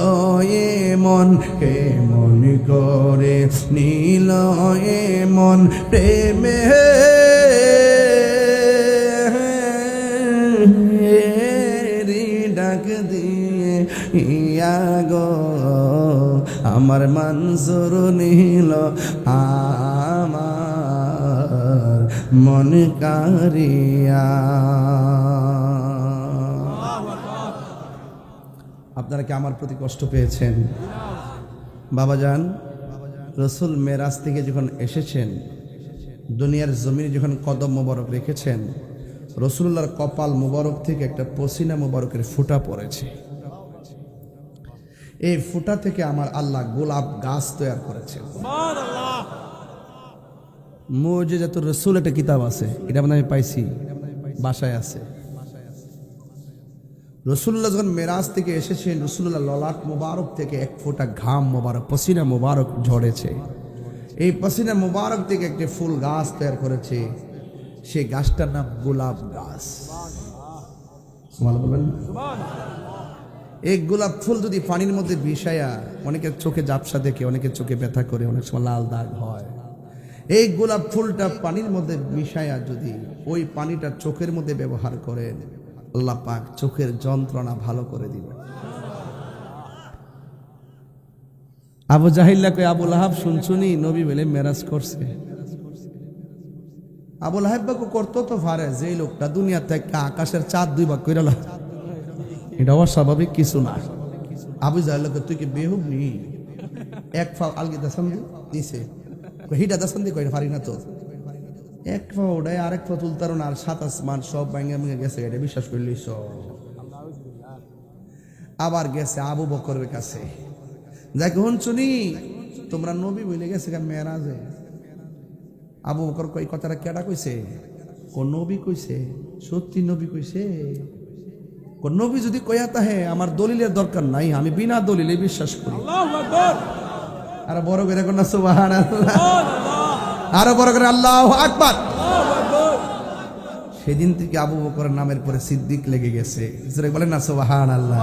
এ মন, কে মন করে নীল এ মন, প্রেমে ডাক দিয়ে ইয়া গো, আমার মনজুর নীল আমার মন কারিয়া। আপনারা কি আমার প্রতি কষ্ট পেয়েছেন? বাবাজান, রসুল মেরাজ থেকে যখন এসেছেন, দুনিয়ার জমিনে যখন কদম মোবারক রেখেছেন, রসুল্লাহর কপাল মোবারক থেকে একটা পসিনা মোবারকের ফুটা পড়েছে। এই ফুটা থেকে আমার আল্লাহ গোলাপ গাছ তৈরি করেছেন। মুজিজাতুর রাসূল একটা কিতাব আছে, এটা মানে আমি পাইছি, বাসায় আছে। রাসূলুল্লাহ যখন মেরাজ থেকে এসেছেন, রাসূলুল্লাহ ললাট মোবারক থেকে এক ফোঁটা ঘাম মোবারক, পসিনা মোবারক ঝরেছে। এই পসিনা মোবারক থেকে একটি ফুল গাছ তৈরি করেছে, সেই গাছটার নাম গোলাপ গাছ। সুবহানাল্লাহ বলবেন না? এই গোলাপ ফুল যদি পানির মধ্যে ভিসায়া, অনেকের চোখে ঝাপসা দেখে, অনেকের চোখে ব্যথা করে, অনেক সময় লাল দাগ হয়। এই গোলাপ ফুলটা পানির মধ্যে মিশায়া যদি ওই পানিটা চোখের মধ্যে ব্যবহার করেন, আল্লাহ পাক চোখের যন্ত্রণা ভালো করে দিবেন। আবু জাহিল্লা কই আবু লাহাব শুনছুনি নবী বলে মেরাজ করছে। আবু লাহাব করতো তো পারে, যে লোকটা দুনিয়া থেকে আকাশের চাঁদ 2 ভাগ কইরা লাগ, এটা অস্বাভাবিক কিছু না। আবু জাহিল্লাকে তুই কি বেহুব নি, এক ফাও আলগি দাসান দিছে, হিটা দাসান দিয়ে কইটা পারি না তো, এক পা ওটাই আরেক পা তুলতার না, আর 7 আসমান সব ভাঙে ভেঙে গেছে, এটা বিশ্বাস করলি সব। আবার গেছে আবু বকরের কাছে, যাই কখন শুনি তোমরা নবী বলে গেছে মেরাজে। আবু বকর কই কথাটা কেডা কইছে? কোন নবী কইছে? সত্যি নবী কইছে? কোন নবী যদি কইয়া তাহে আমার দলিলের দরকার নাই, আমি বিনা দলিলে বিশ্বাস করি। আর বড় করে কোন সুবহানাল্লাহ, আরো বড় করে আল্লাহু আকবার। সেদিন থেকে আবু বকরের নামের পরে সিদ্দিক লেগে গেছে, বলেন না সুবহানাল্লাহ।